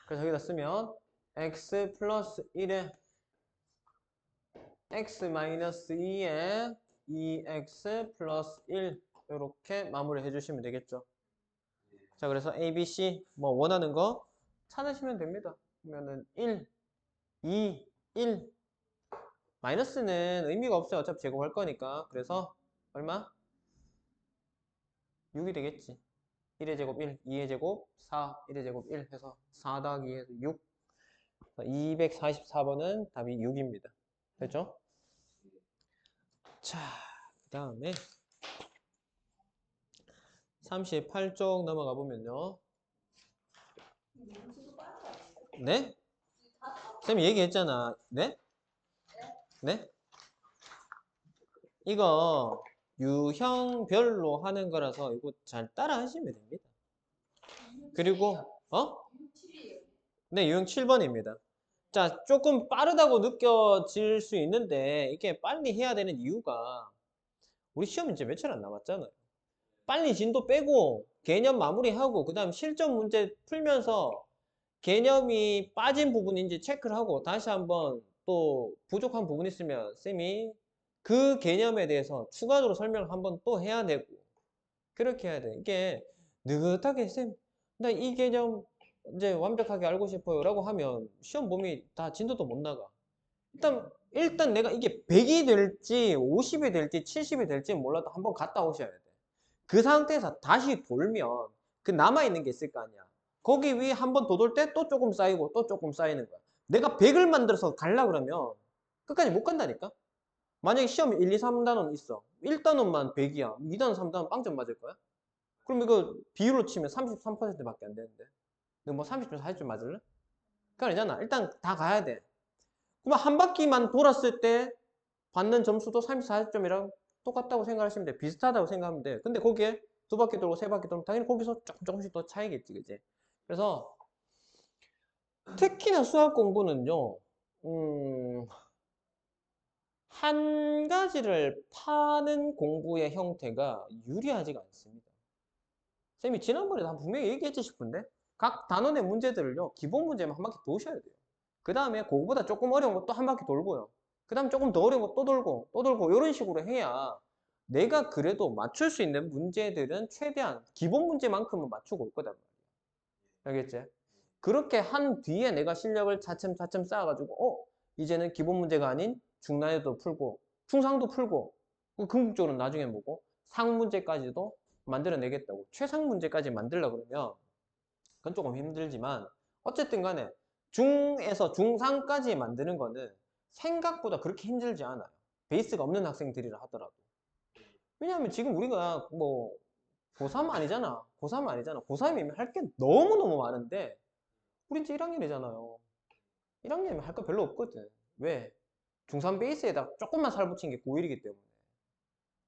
Speaker 1: 그래서 여기다 쓰면 x 플러스 1에 x 마이너스 2에 2x 플러스 1 이렇게 마무리 해주시면 되겠죠. 자, 그래서 A, B, C 뭐 원하는 거 찾으시면 됩니다. 그러면은 1, 2, 1 마이너스는 의미가 없어요. 어차피 제곱할 거니까. 그래서 얼마? 6이 되겠지. 1의 제곱 1, 2의 제곱 4, 1의 제곱 1 해서 4 더하기 2 해서 6. 244번은 답이 6입니다. 됐죠? 자, 그 다음에 38쪽 넘어가 보면요. 네? 쌤이 얘기했잖아. 네? 네? 이거 유형별로 하는 거라서 이거 잘 따라 하시면 됩니다. 그리고 네, 유형 7번입니다. 자, 조금 빠르다고 느껴질 수 있는데 이게 빨리 해야 되는 이유가 우리 시험 이제 며칠 안 남았잖아요. 빨리 진도 빼고 개념 마무리하고 그 다음 실전 문제 풀면서 개념이 빠진 부분인지 체크를 하고 다시 한번 또 부족한 부분 있으면 쌤이 그 개념에 대해서 추가적으로 설명을 한번 또 해야 되고 그렇게 해야 돼. 이게 느긋하게 쌤, 나 이 개념 이제 완벽하게 알고 싶어요 라고 하면 시험 범위 다 진도도 못 나가. 일단 내가 이게 100이 될지 50이 될지 70이 될지 몰라도 한번 갔다 오셔야 돼. 그 상태에서 다시 돌면 그 남아있는 게 있을 거 아니야. 거기 위에 한 번 더 돌 때 또 조금 쌓이고 또 조금 쌓이는 거야. 내가 100을 만들어서 갈라 그러면 끝까지 못 간다니까? 만약에 시험에 1, 2, 3단원 있어. 1단원만 100이야. 2단원, 3단원 빵점 맞을 거야? 그럼 이거 비율로 치면 33%밖에 안 되는데. 너 뭐 30점, 40점 맞을래? 그건 아니잖아. 일단 다 가야 돼. 그럼 한 바퀴만 돌았을 때 받는 점수도 30, 40점이랑 똑같다고 생각하시면 돼. 비슷하다고 생각하면 돼. 근데 거기에 두 바퀴 돌고 세 바퀴 돌면 당연히 거기서 조금씩 더 차이겠지, 그지? 그래서 특히나 수학 공부는요, 한 가지를 파는 공부의 형태가 유리하지가 않습니다. 쌤이 지난번에 다 분명히 얘기했지 싶은데 각 단원의 문제들을요, 기본 문제만 한 바퀴 도셔야 돼요. 그 다음에 그거보다 조금 어려운 거 또 한 바퀴 돌고요. 그 다음 조금 더 어려운 거 또 돌고 또 돌고 이런 식으로 해야 내가 그래도 맞출 수 있는 문제들은 최대한 기본 문제만큼은 맞추고 올 거단 말이야. 알겠지? 그렇게 한 뒤에 내가 실력을 차츰차츰 쌓아가지고 이제는 기본 문제가 아닌 중난이도 풀고 중상도 풀고 궁극적으로는 나중에 뭐고 상 문제까지도 만들어내겠다고 최상 문제까지 만들려고 그러면 그건 조금 힘들지만 어쨌든 간에 중에서 중상까지 만드는 거는 생각보다 그렇게 힘들지 않아요. 베이스가 없는 학생들이라 하더라도. 왜냐하면 지금 우리가 뭐 고3 아니잖아. 고3 아니잖아. 고3이면 할 게 너무너무 많은데 우리 이제 1학년이잖아요. 1학년이면 할 거 별로 없거든. 왜? 중3 베이스에다 조금만 살 붙인 게 고1이기 때문에.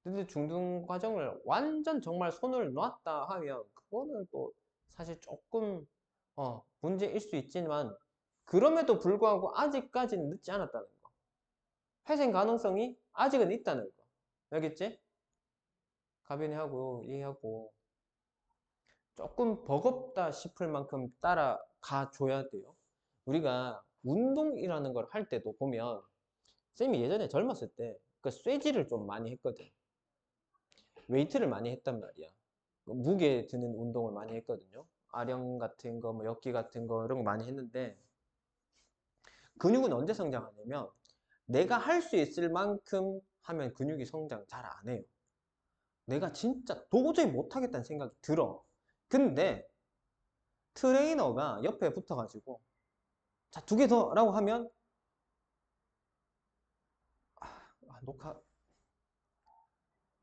Speaker 1: 근데 중등 과정을 완전 정말 손을 놨다 하면 그거는 또 사실 조금 문제일 수 있지만 그럼에도 불구하고 아직까지는 늦지 않았다는 거. 회생 가능성이 아직은 있다는 거. 알겠지? 가변이하고 이해하고 조금 버겁다 싶을 만큼 따라가 줘야 돼요. 우리가 운동이라는 걸 할 때도 보면 쌤이 예전에 젊었을 때 그 쇠질을 좀 많이 했거든. 웨이트를 많이 했단 말이야. 무게 드는 운동을 많이 했거든요. 아령 같은 거, 뭐 역기 같은 거 이런 거 많이 했는데 근육은 언제 성장하냐면 내가 할 수 있을 만큼 하면 근육이 성장 잘 안 해요. 내가 진짜 도저히 못하겠다는 생각이 들어. 근데 트레이너가 옆에 붙어가지고 자, 2개 더 라고 하면 녹화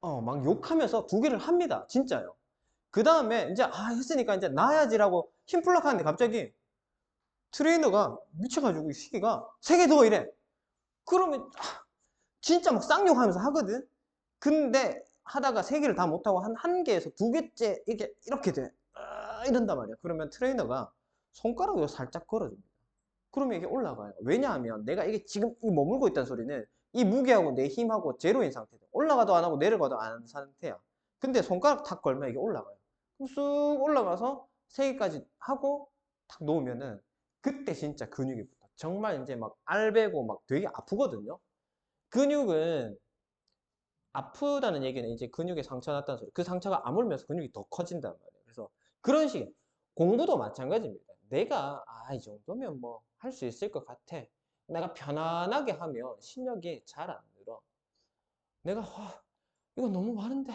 Speaker 1: 막 욕하면서 2개를 합니다. 진짜요. 그 다음에 이제 했으니까 이제 나야지라고 힘풀락 하는데 갑자기 트레이너가 미쳐가지고 이 시기가 3개 더 이래. 그러면 진짜 막 쌍욕하면서 하거든. 근데 하다가 3개를 다 못하고 한 개에서 2개째 이렇게 돼. 이런단 말이야. 그러면 트레이너가 손가락으로 살짝 걸어줍니다. 그러면 이게 올라가요. 왜냐하면 내가 이게 지금 이 머물고 있다는 소리는 이 무게하고 내 힘하고 제로인 상태다. 올라가도 안 하고 내려가도 안 하는 상태야. 근데 손가락 탁 걸면 이게 올라가요. 그럼 쑥 올라가서 3개까지 하고 탁 놓으면은 그때 진짜 근육이 붙어. 정말 이제 막 알배고 막 되게 아프거든요. 근육은 아프다는 얘기는 이제 근육에 상처 났다는 소리. 그 상처가 아물면서 근육이 더 커진단 말이에요. 그래서 그런 식 공부도 마찬가지입니다. 내가 이 정도면 뭐 할 수 있을 것 같아. 내가 편안하게 하면 실력이 잘 안 늘어. 내가 이거 너무 많은데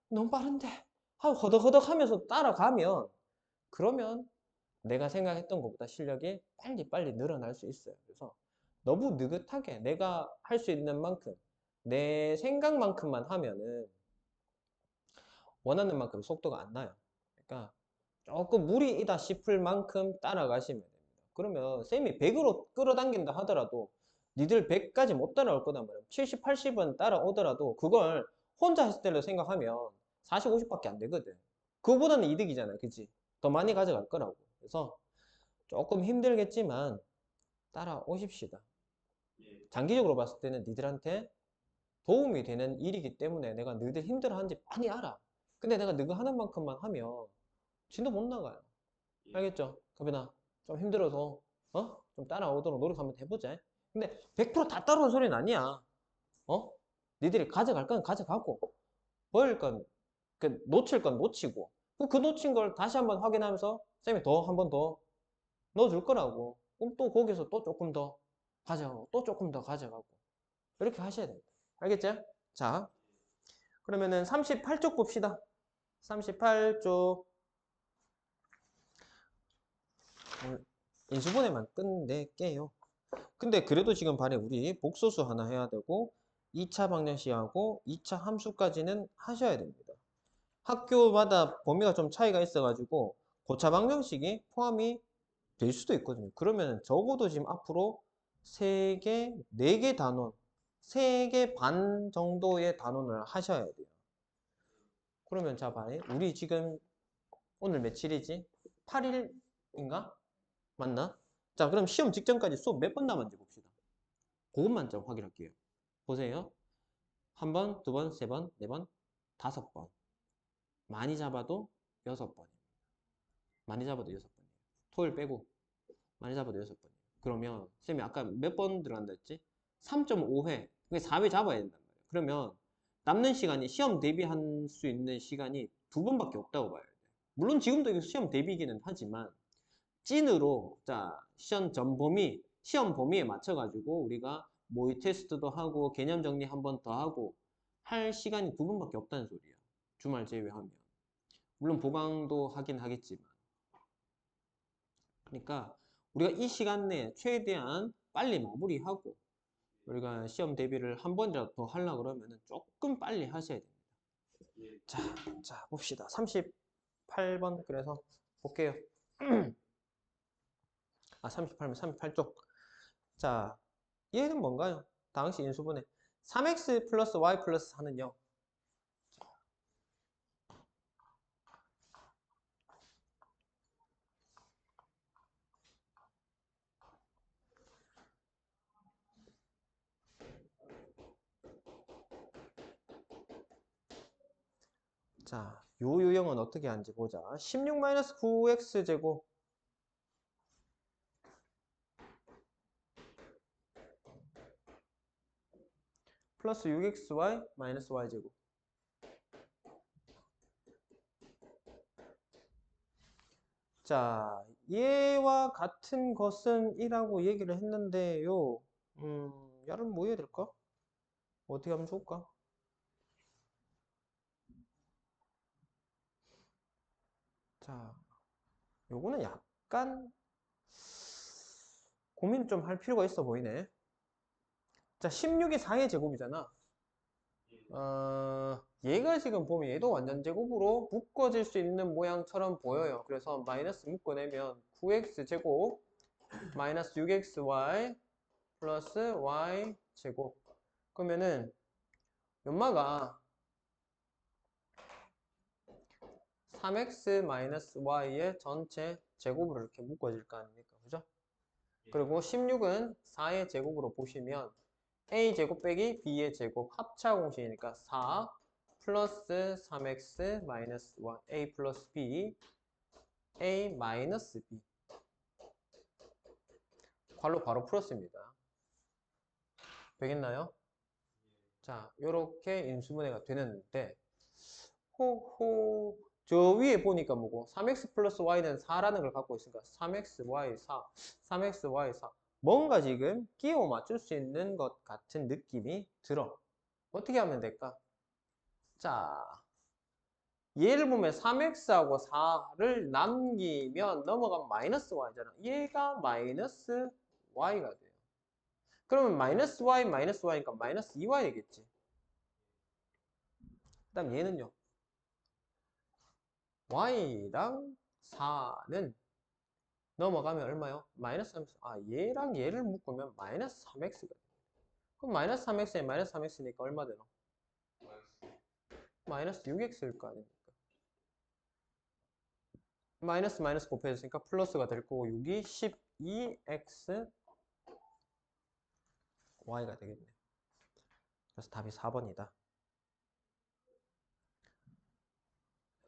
Speaker 1: 너무 빠른데 하고 허덕허덕 하면서 따라가면 그러면 내가 생각했던 것보다 실력이 빨리빨리 늘어날 수 있어요. 그래서 너무 느긋하게 내가 할 수 있는 만큼 내 생각만큼만 하면은 원하는 만큼 속도가 안 나요. 그러니까 조금 무리이다 싶을 만큼 따라가시면 됩니다. 그러면 쌤이 100으로 끌어당긴다 하더라도 니들 100까지 못 따라올 거단 말이에요. 70, 80은 따라오더라도 그걸 혼자 했을 때로 생각하면 40, 50밖에 안 되거든. 그거보다는 이득이잖아요. 그치? 더 많이 가져갈 거라고. 그래서 조금 힘들겠지만 따라오십시다. 장기적으로 봤을 때는 니들한테 도움이 되는 일이기 때문에 내가 너희들 힘들어하는지 많이 알아. 근데 내가 너가 하는 만큼만 하면 진도 못 나가요. 알겠죠? 가빈아, 좀 힘들어서 좀 따라오도록 노력 한번 해보자. 근데 100%다 따라오는 소리는 아니야. 니들이 가져갈 건 가져가고 버릴 건 놓칠 건 놓치고 그 놓친 걸 다시 한번 확인하면서 쌤이 더 한 번 더 넣어줄 거라고. 그럼 또 거기서 또 조금 더 가져가고 또 조금 더 가져가고 이렇게 하셔야 됩니다. 알겠죠? 자, 그러면은 38쪽 봅시다. 38쪽 인수분해만 끝낼게요. 근데 그래도 지금 반에 우리 복소수 하나 해야 되고 2차 방정식하고 2차 함수까지는 하셔야 됩니다. 학교마다 범위가 좀 차이가 있어가지고 고차 방정식이 포함이 될 수도 있거든요. 그러면 적어도 지금 앞으로 3개, 4개 단원, 3개 반 정도의 단원을 하셔야 돼요. 그러면 자, 봐요. 우리 지금 오늘 며칠이지? 8일인가? 맞나? 자, 그럼 시험 직전까지 수업 몇 번 남았는지 봅시다. 그것만 좀 확인할게요. 보세요. 한 번, 두 번, 세 번, 네 번, 5번. 많이 잡아도 6번입니다. 많이 잡아도 6번이에요. 토요일 빼고 많이 잡아도 6번이에요. 그러면 쌤이 아까 몇 번 들어간다 했지? 3.5회. 그게 4회 잡아야 된단 말이에요. 그러면 남는 시간이 시험 대비할 수 있는 시간이 2번밖에 없다고 봐야 돼요. 물론 지금도 이거 시험 대비기는 하지만 찐으로 시험 범위에 맞춰 가지고 우리가 모의 테스트도 하고 개념 정리 한 번 더 하고 할 시간이 2번밖에 없다는 소리야. 주말 제외하면. 물론 보강도 하긴 하겠지만. 그러니까 우리가 이 시간 내에 최대한 빨리 마무리하고 우리가 시험 대비를 한 번이라도 더 하려고 그러면 조금 빨리 하셔야 됩니다. 자, 봅시다. 38번 그래서 볼게요. 38면 38쪽. 자, 얘는 뭔가요? 당시 인수분해 3x 플러스 y 플러스 4는요. 자, 요 유형은 어떻게 하는지 보자. 16-9x 제곱 플러스 6xy 마이너스 y 제곱. 자, 얘와 같은 것은 1라고 얘기를 했는데요. 얘는 뭐 해야 될까? 어떻게 하면 좋을까? 자, 요거는 약간 고민 좀 할 필요가 있어 보이네. 자, 16이 4의 제곱이잖아. 얘가 지금 보면 얘도 완전 제곱으로 묶어질 수 있는 모양처럼 보여요. 그래서 마이너스 묶어내면 9x 제곱 마이너스 6xy 플러스 y 제곱. 그러면은 연마가 3x 마이너스 y의 전체 제곱으로 이렇게 묶어질 거 아닙니까? 그죠? 그리고 16은 4의 제곱으로 보시면 a 제곱 빼기 b의 제곱 합차 공식이니까 4 플러스 3x 마이너스 1 a 플러스 b a 마이너스 b 괄호 바로 풀었습니다. 되겠나요? 자, 요렇게 인수분해가 되는데 호호 저 위에 보니까 뭐고 3x 플러스 y는 4라는 걸 갖고 있으니까 3xy 4 3xy 4 뭔가 지금 끼워 맞출 수 있는 것 같은 느낌이 들어. 어떻게 하면 될까? 자, 얘를 보면 3x하고 4를 남기면 넘어가면 마이너스 y잖아. 얘가 마이너스 y가 돼요. 그러면 마이너스 y니까 마이너스 2y겠지. 그 다음 얘는요. y랑 4는 넘어가면 얼마요? 마이너스 3x. 얘랑 얘를 묶으면 마이너스 3x가 돼요. 그럼 마이너스 3x에 마이너스 3x니까 얼마 되노? 마이너스 6x일 거 아닙니까? 마이너스 마이너스 곱해졌으니까 플러스가 될 거고 6이 12x y가 되겠네. 그래서 답이 4번이다.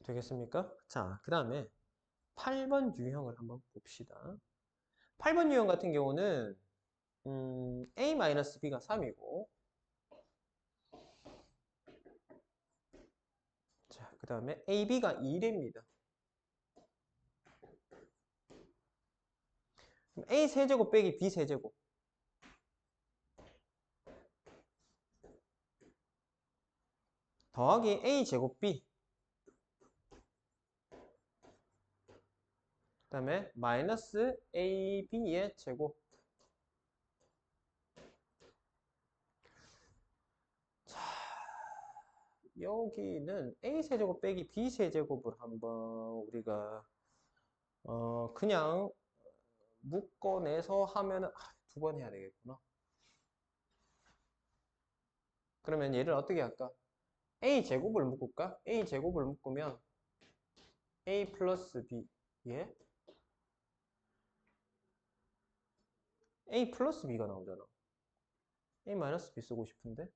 Speaker 1: 되겠습니까? 자, 그 다음에 8번 유형을 한번 봅시다. 8번 유형 같은 경우는 a-b가 3이고 자, 그 다음에 ab가 2랍니다. a 세제곱 빼기 b 세제곱 더하기 a 제곱 b 그 다음에 마이너스 ab의 제곱. 자, 여기는 a 세제곱 빼기 b 세제곱을 한번 우리가 그냥 묶어내서 하면은 두 번 해야 되겠구나. 그러면 얘를 어떻게 할까? a 제곱을 묶을까? a 제곱을 묶으면 a 플러스 b 예? a 플러스 b가 나오잖아. a 마이너스 b 쓰고 싶은데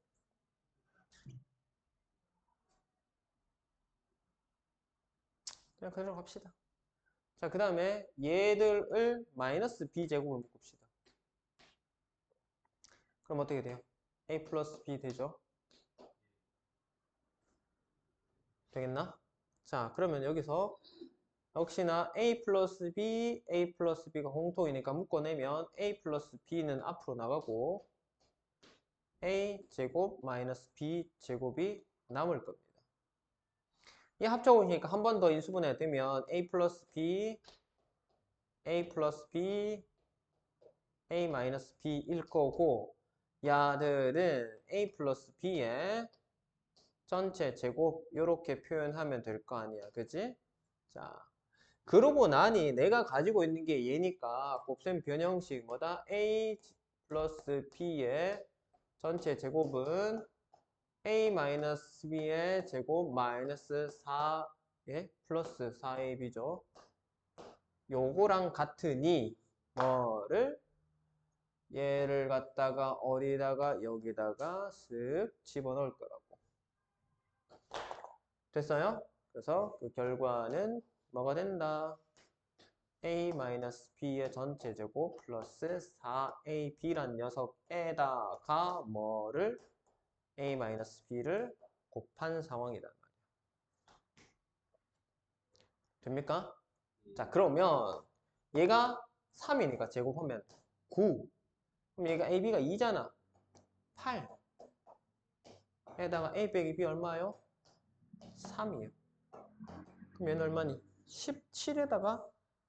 Speaker 1: 그냥 그대로 갑시다. 자, 그 다음에 얘들을 마이너스 b 제곱을 묶읍시다. 그럼 어떻게 돼요? a 플러스 b 되죠? 되겠나? 자, 그러면 여기서 역시나 a 플러스 b가 공통이니까 묶어내면 a 플러스 b는 앞으로 나가고 a 제곱 마이너스 b 제곱이 남을 겁니다. 이 합쳐보니까 한 번 더 인수분해가 되면 a 플러스 b, a 마이너스 b일 거고 야들은 a 플러스 b의 전체 제곱 이렇게 표현하면 될 거 아니야. 그지? 자, 그러고 나니 내가 가지고 있는 게 얘니까 곱셈 변형식 뭐다? a 플러스 b의 전체 제곱은 a-b의 제곱 마이너스 4에 플러스 4ab죠. 요거랑 같으니 뭐를 얘를 갖다가 어디다가 여기다가 쓱 집어넣을 거라고. 됐어요? 그래서 그 결과는 뭐가 된다? a-b의 전체 제곱 플러스 4ab란 녀석에다가 뭐를 a-b를 곱한 상황이란 말이야. 됩니까? 자, 그러면 얘가 3이니까 제곱하면 9. 그럼 얘가 ab가 2잖아. 8. 에다가 a 빼기 b 얼마요? 3이에요. 그럼 얘는 얼마니? 17에다가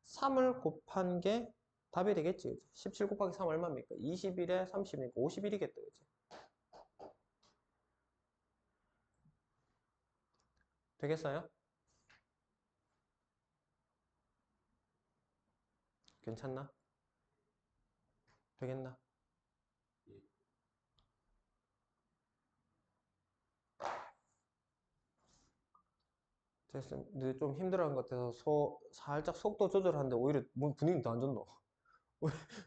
Speaker 1: 3을 곱한 게 답이 되겠지. 그치? 17 곱하기 3 얼마입니까? 21에 30이니까 51이겠다. 그치? 되겠어요? 괜찮나? 되겠나? 됐어. 근데 좀 힘들어하는 것 같아서 살짝 속도 조절하는데 오히려 분위기 더 안 좋노?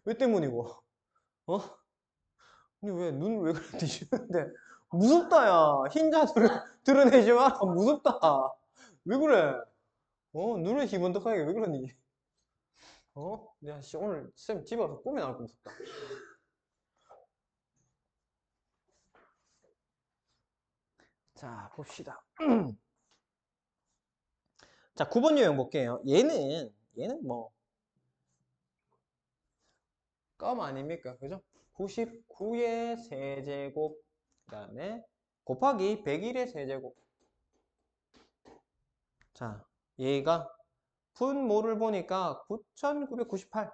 Speaker 1: 왜 때문이고? 어? 아니 왜 눈 왜 그래 뒤지는데 무섭다 야 흰자 드러내지 마라 무섭다 왜 그래 눈을 희번덕하게 왜 그러니 야 씨 오늘 쌤 집에 와서 꿈에 나올 거 무섭다 자 봅시다 자 9번 유형 볼게요 얘는 뭐 껌 아닙니까 그죠 99의 세제곱 그 다음에 곱하기 101의 세제곱 자 얘가 분모를 보니까 9998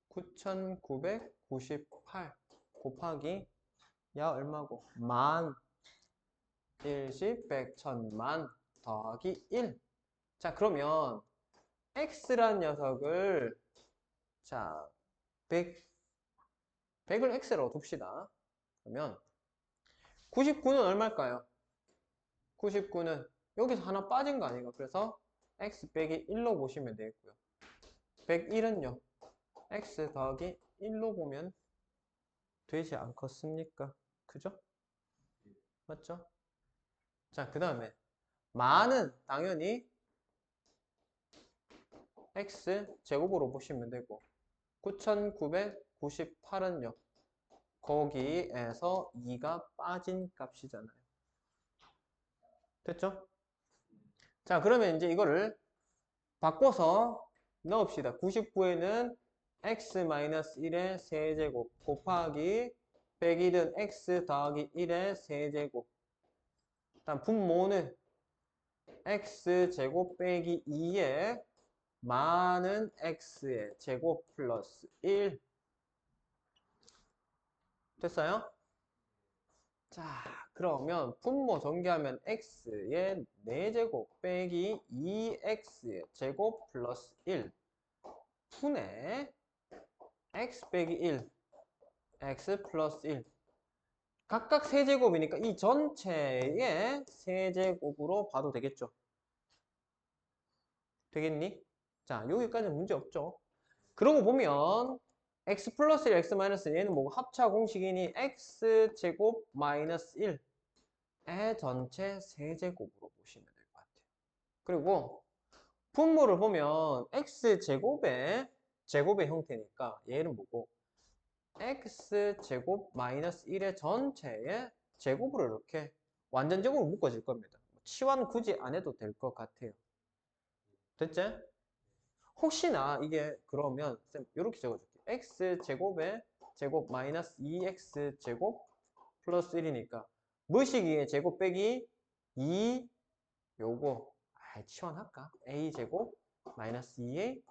Speaker 1: 9998 곱하기 야 얼마고? 만, 일십, 백, 천만 더하기 1. 자 그러면 x란 녀석을 자 100을 x라고 둡시다. 그러면 99는 얼마일까요? 99는 여기서 하나 빠진 거 아닌가? 그래서 x 빼기 1로 보시면 되겠고요. 101은요. x 더하기 1로 보면 되지 않겠습니까? 그죠? 맞죠? 자, 그 다음에 만은 당연히 x 제곱으로 보시면 되고 9998은요. 거기에서 2가 빠진 값이잖아요. 됐죠? 자, 그러면 이제 이거를 바꿔서 넣읍시다. 99에는 x-1의 세제곱 곱하기 101은 x 더하기 1의 세제곱 다음 분모는 x제곱 빼기 2에 많은 x의 제곱 플러스 1 됐어요? 자 그러면 분모 전개하면 x의 4제곱 빼기 2x의 제곱 플러스 1 분의 x 빼기 1 x 플러스 1 각각 세제곱이니까 이 전체의 세제곱으로 봐도 되겠죠? 되겠니? 자, 여기까지는 문제 없죠? 그러고 보면 x 플러스 1, x 마이너스 1 얘는 뭐고 합차 공식이니 x제곱 마이너스 1의 전체 세제곱으로 보시면 될 것 같아요. 그리고 분모를 보면 x제곱의 제곱의 형태니까 얘는 뭐고 x제곱 마이너스 1의 전체의 제곱으로 이렇게 완전 제곱으로 묶어질 겁니다. 치환 굳이 안 해도 될 것 같아요. 됐지? 혹시나 이게 그러면 쌤 이렇게 적어줄게요. x제곱의 제곱 마이너스 2x제곱 플러스 1이니까 무시기의 제곱 빼기 2 요거 치환할까? a제곱 마이너스 2a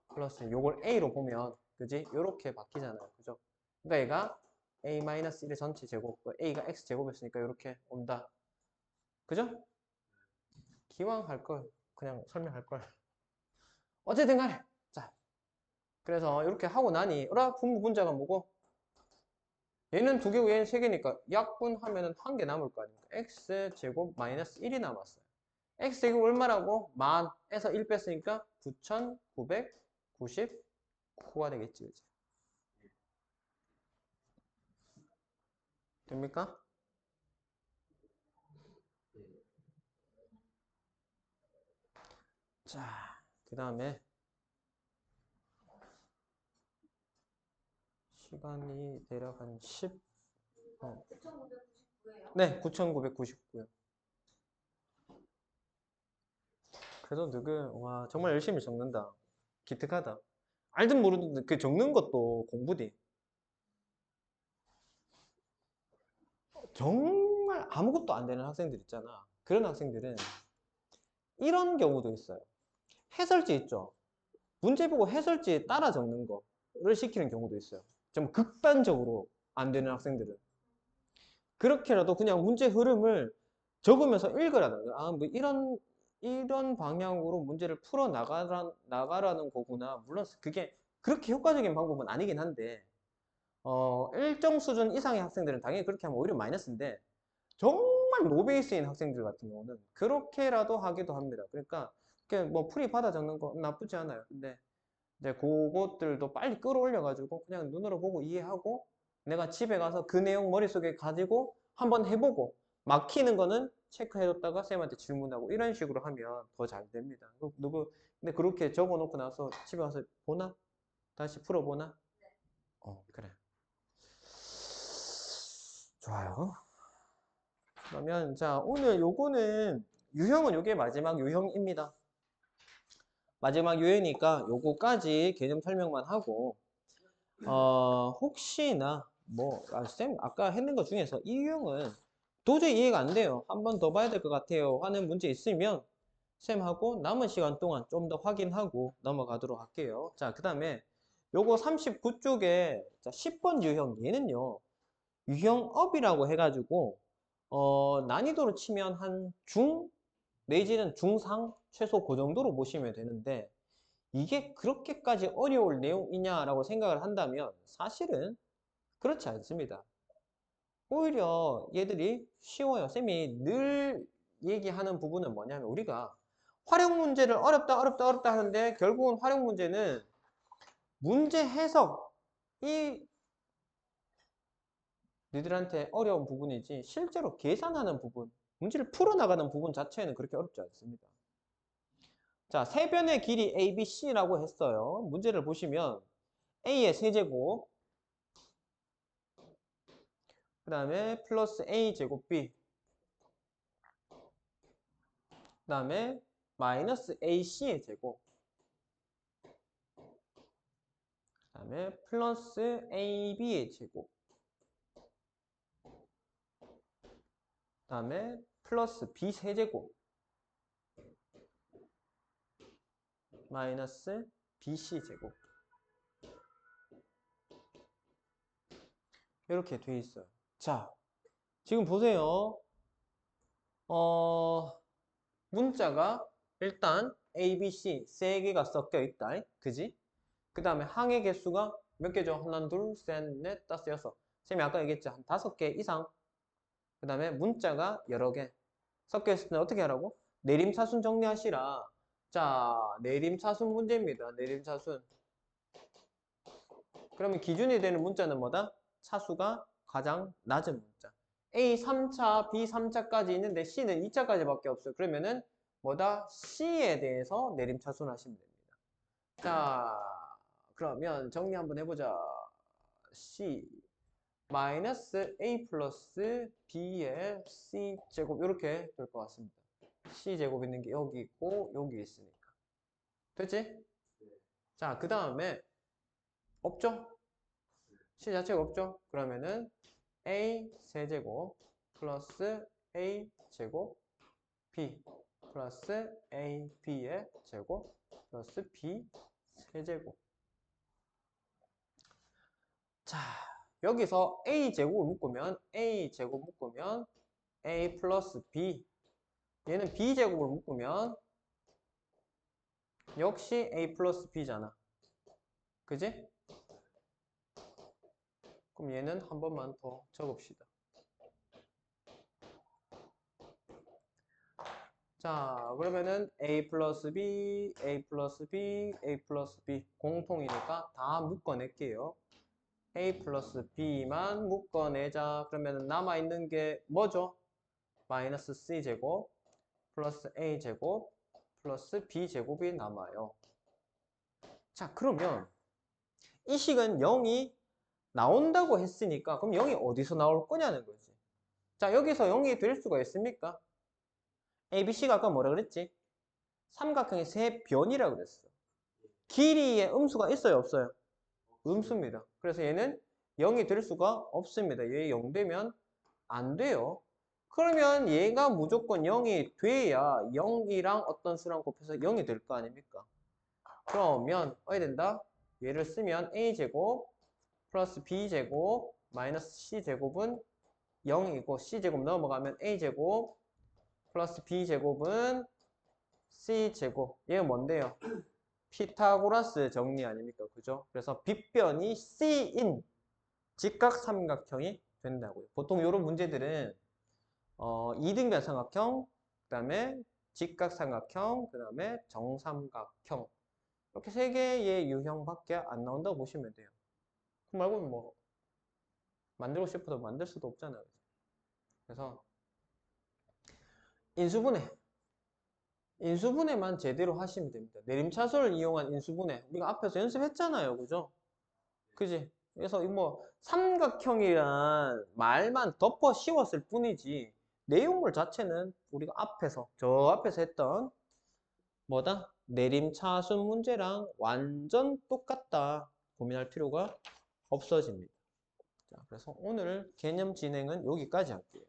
Speaker 1: 플러스 요걸 a로 보면 그지? 요렇게 바뀌잖아요. 그죠? 그러니까 얘가 a-1의 전체 제곱 a가 x제곱이었으니까 이렇게 온다. 그죠? 기왕 할 걸 그냥 설명할 걸. 어쨌든 간에 자 그래서 이렇게 하고 나니 분모 분자가 뭐고 얘는 2개고 얘는 3개니까 약분하면은 1개 남을 거 아닙니까? x제곱 마이너스 1이 남았어요. x제곱 얼마라고? 만에서 1 뺐으니까 9,999가 되겠지, 그치? 됩니까? 자, 그 다음에 시간이 대략 한 10, 9,999예요? 네, 9,999요. 그래도 와, 정말 열심히 적는다. 기특하다. 알든 모르든 그 적는 것도 공부지. 정말 아무것도 안 되는 학생들 있잖아. 그런 학생들은 이런 경우도 있어요. 해설지 있죠. 문제 보고 해설지에 따라 적는 거를 시키는 경우도 있어요. 좀 극단적으로 안 되는 학생들은. 그렇게라도 그냥 문제 흐름을 적으면서 읽으라는 거야. 아, 뭐 이런 방향으로 문제를 풀어 나가라는 거구나. 물론 그게 그렇게 효과적인 방법은 아니긴 한데, 일정 수준 이상의 학생들은 당연히 그렇게 하면 오히려 마이너스인데, 정말 노베이스인 학생들 같은 경우는 그렇게라도 하기도 합니다. 그러니까, 뭐 풀이 받아 적는 거 나쁘지 않아요. 근데, 이제 그것들도 빨리 끌어올려가지고 그냥 눈으로 보고 이해하고 내가 집에 가서 그 내용 머릿속에 가지고 한번 해보고 막히는 거는 체크해뒀다가 쌤한테 질문하고 이런 식으로 하면 더 잘 됩니다. 근데 그렇게 적어놓고 나서 집에 가서 보나? 다시 풀어보나? 그래. 좋아요. 그러면 자 오늘 요거는 유형은 요게 마지막 유형입니다. 마지막 유형이니까 요거까지 개념 설명만 하고 혹시나, 쌤, 아까 했는 것 중에서 이 유형은 도저히 이해가 안 돼요. 한 번 더 봐야 될 것 같아요. 하는 문제 있으면 쌤하고 남은 시간 동안 좀 더 확인하고 넘어가도록 할게요. 자, 그 다음에 요거 39쪽에 10번 유형, 얘는요, 유형업이라고 해가지고, 난이도로 치면 한 중, 내지는 중상, 최소 그 정도로 보시면 되는데, 이게 그렇게까지 어려울 내용이냐라고 생각을 한다면 사실은 그렇지 않습니다. 오히려 얘들이 쉬워요. 쌤이 늘 얘기하는 부분은 뭐냐면 우리가 활용 문제를 어렵다 하는데 결국은 활용 문제는 문제 해석이 너희들한테 어려운 부분이지 실제로 계산하는 부분, 문제를 풀어나가는 부분 자체는 그렇게 어렵지 않습니다. 자, 세변의 길이 A, B, C라고 했어요. 문제를 보시면 A의 세제곱, 그 다음에 플러스 A제곱 B, 그 다음에 마이너스 AC의 제곱, 그 다음에 플러스 AB의 제곱, 그 다음에 플러스 B 세제곱, 마이너스 BC 제곱. 이렇게 돼 있어요. 자, 지금 보세요. 문자가 일단 A, B, C 세 개가 섞여 있다. 그지? 그 다음에 항의 개수가 몇 개죠? 하나, 둘, 셋, 넷, 다섯, 여섯. 쌤이 아까 얘기했죠. 한 5개 이상. 그 다음에 문자가 여러 개. 섞여 있을 때 어떻게 하라고? 내림차순 정리하시라. 자, 내림차순 문제입니다. 내림차순. 그러면 기준이 되는 문자는 뭐다? 차수가 가장 낮은 문자. A 3차, B 3차까지 있는데 C는 2차까지밖에 없어요. 그러면은 뭐다? C에 대해서 내림차순 하시면 됩니다. 자, 그러면 정리 한번 해보자. C 마이너스 A 플러스 B의 C제곱 이렇게 될 것 같습니다. C제곱 있는 게 여기 있고 여기 있으니까. 됐지? 자, 그 다음에 없죠? C 자체가 없죠? 그러면은 A 세제곱 플러스 A 제곱 B 플러스 AB의 제곱 플러스 B 세제곱. 자, 여기서 A 제곱을 묶으면 A 제곱 묶으면 A 플러스 B, 얘는 B 제곱을 묶으면 역시 A 플러스 B잖아. 그지? 그럼 얘는 한 번만 더 적읍시다. 자, 그러면은 A 플러스 B, A 플러스 B, A 플러스 B 공통이니까 다 묶어낼게요. A 플러스 B만 묶어내자. 그러면 남아있는 게 뭐죠? 마이너스 C제곱 플러스 A제곱 플러스 B제곱이 남아요. 자, 그러면 이 식은 0이 나온다고 했으니까 그럼 0이 어디서 나올 거냐는 거지. 자, 여기서 0이 될 수가 있습니까? A, B, C가 아까 뭐라 그랬지? 삼각형의 세 변이라고 그랬어. 길이에 음수가 있어요, 없어요? 음수입니다. 그래서 얘는 0이 될 수가 없습니다. 얘 0 되면 안 돼요. 그러면 얘가 무조건 0이 돼야 0이랑 어떤 수랑 곱해서 0이 될 거 아닙니까? 그러면 어떻게 된다? 얘를 쓰면 A제곱 플러스 B제곱 마이너스 C제곱은 0이고 C제곱 넘어가면 A제곱 플러스 B제곱은 C제곱. 얘가 뭔데요? 피타고라스 정리 아닙니까? 그죠? 그래서 빗변이 C인 직각삼각형이 된다고요. 보통 이런 문제들은 2등변 삼각형, 그 다음에 직각삼각형, 그 다음에 정삼각형 이렇게 세 개의 유형밖에 안 나온다고 보시면 돼요. 그 말고는 뭐 만들고 싶어도 만들 수도 없잖아요. 그래서 인수분해만 제대로 하시면 됩니다. 내림차수를 이용한 인수분해 우리가 앞에서 연습했잖아요. 그죠? 그지? 그래서 뭐 삼각형이란 말만 덮어 씌웠을 뿐이지 내용물 자체는 우리가 저 앞에서 했던 뭐다? 내림차순 문제랑 완전 똑같다. 고민할 필요가 없어집니다. 자, 그래서 오늘 개념 진행은 여기까지 할게요.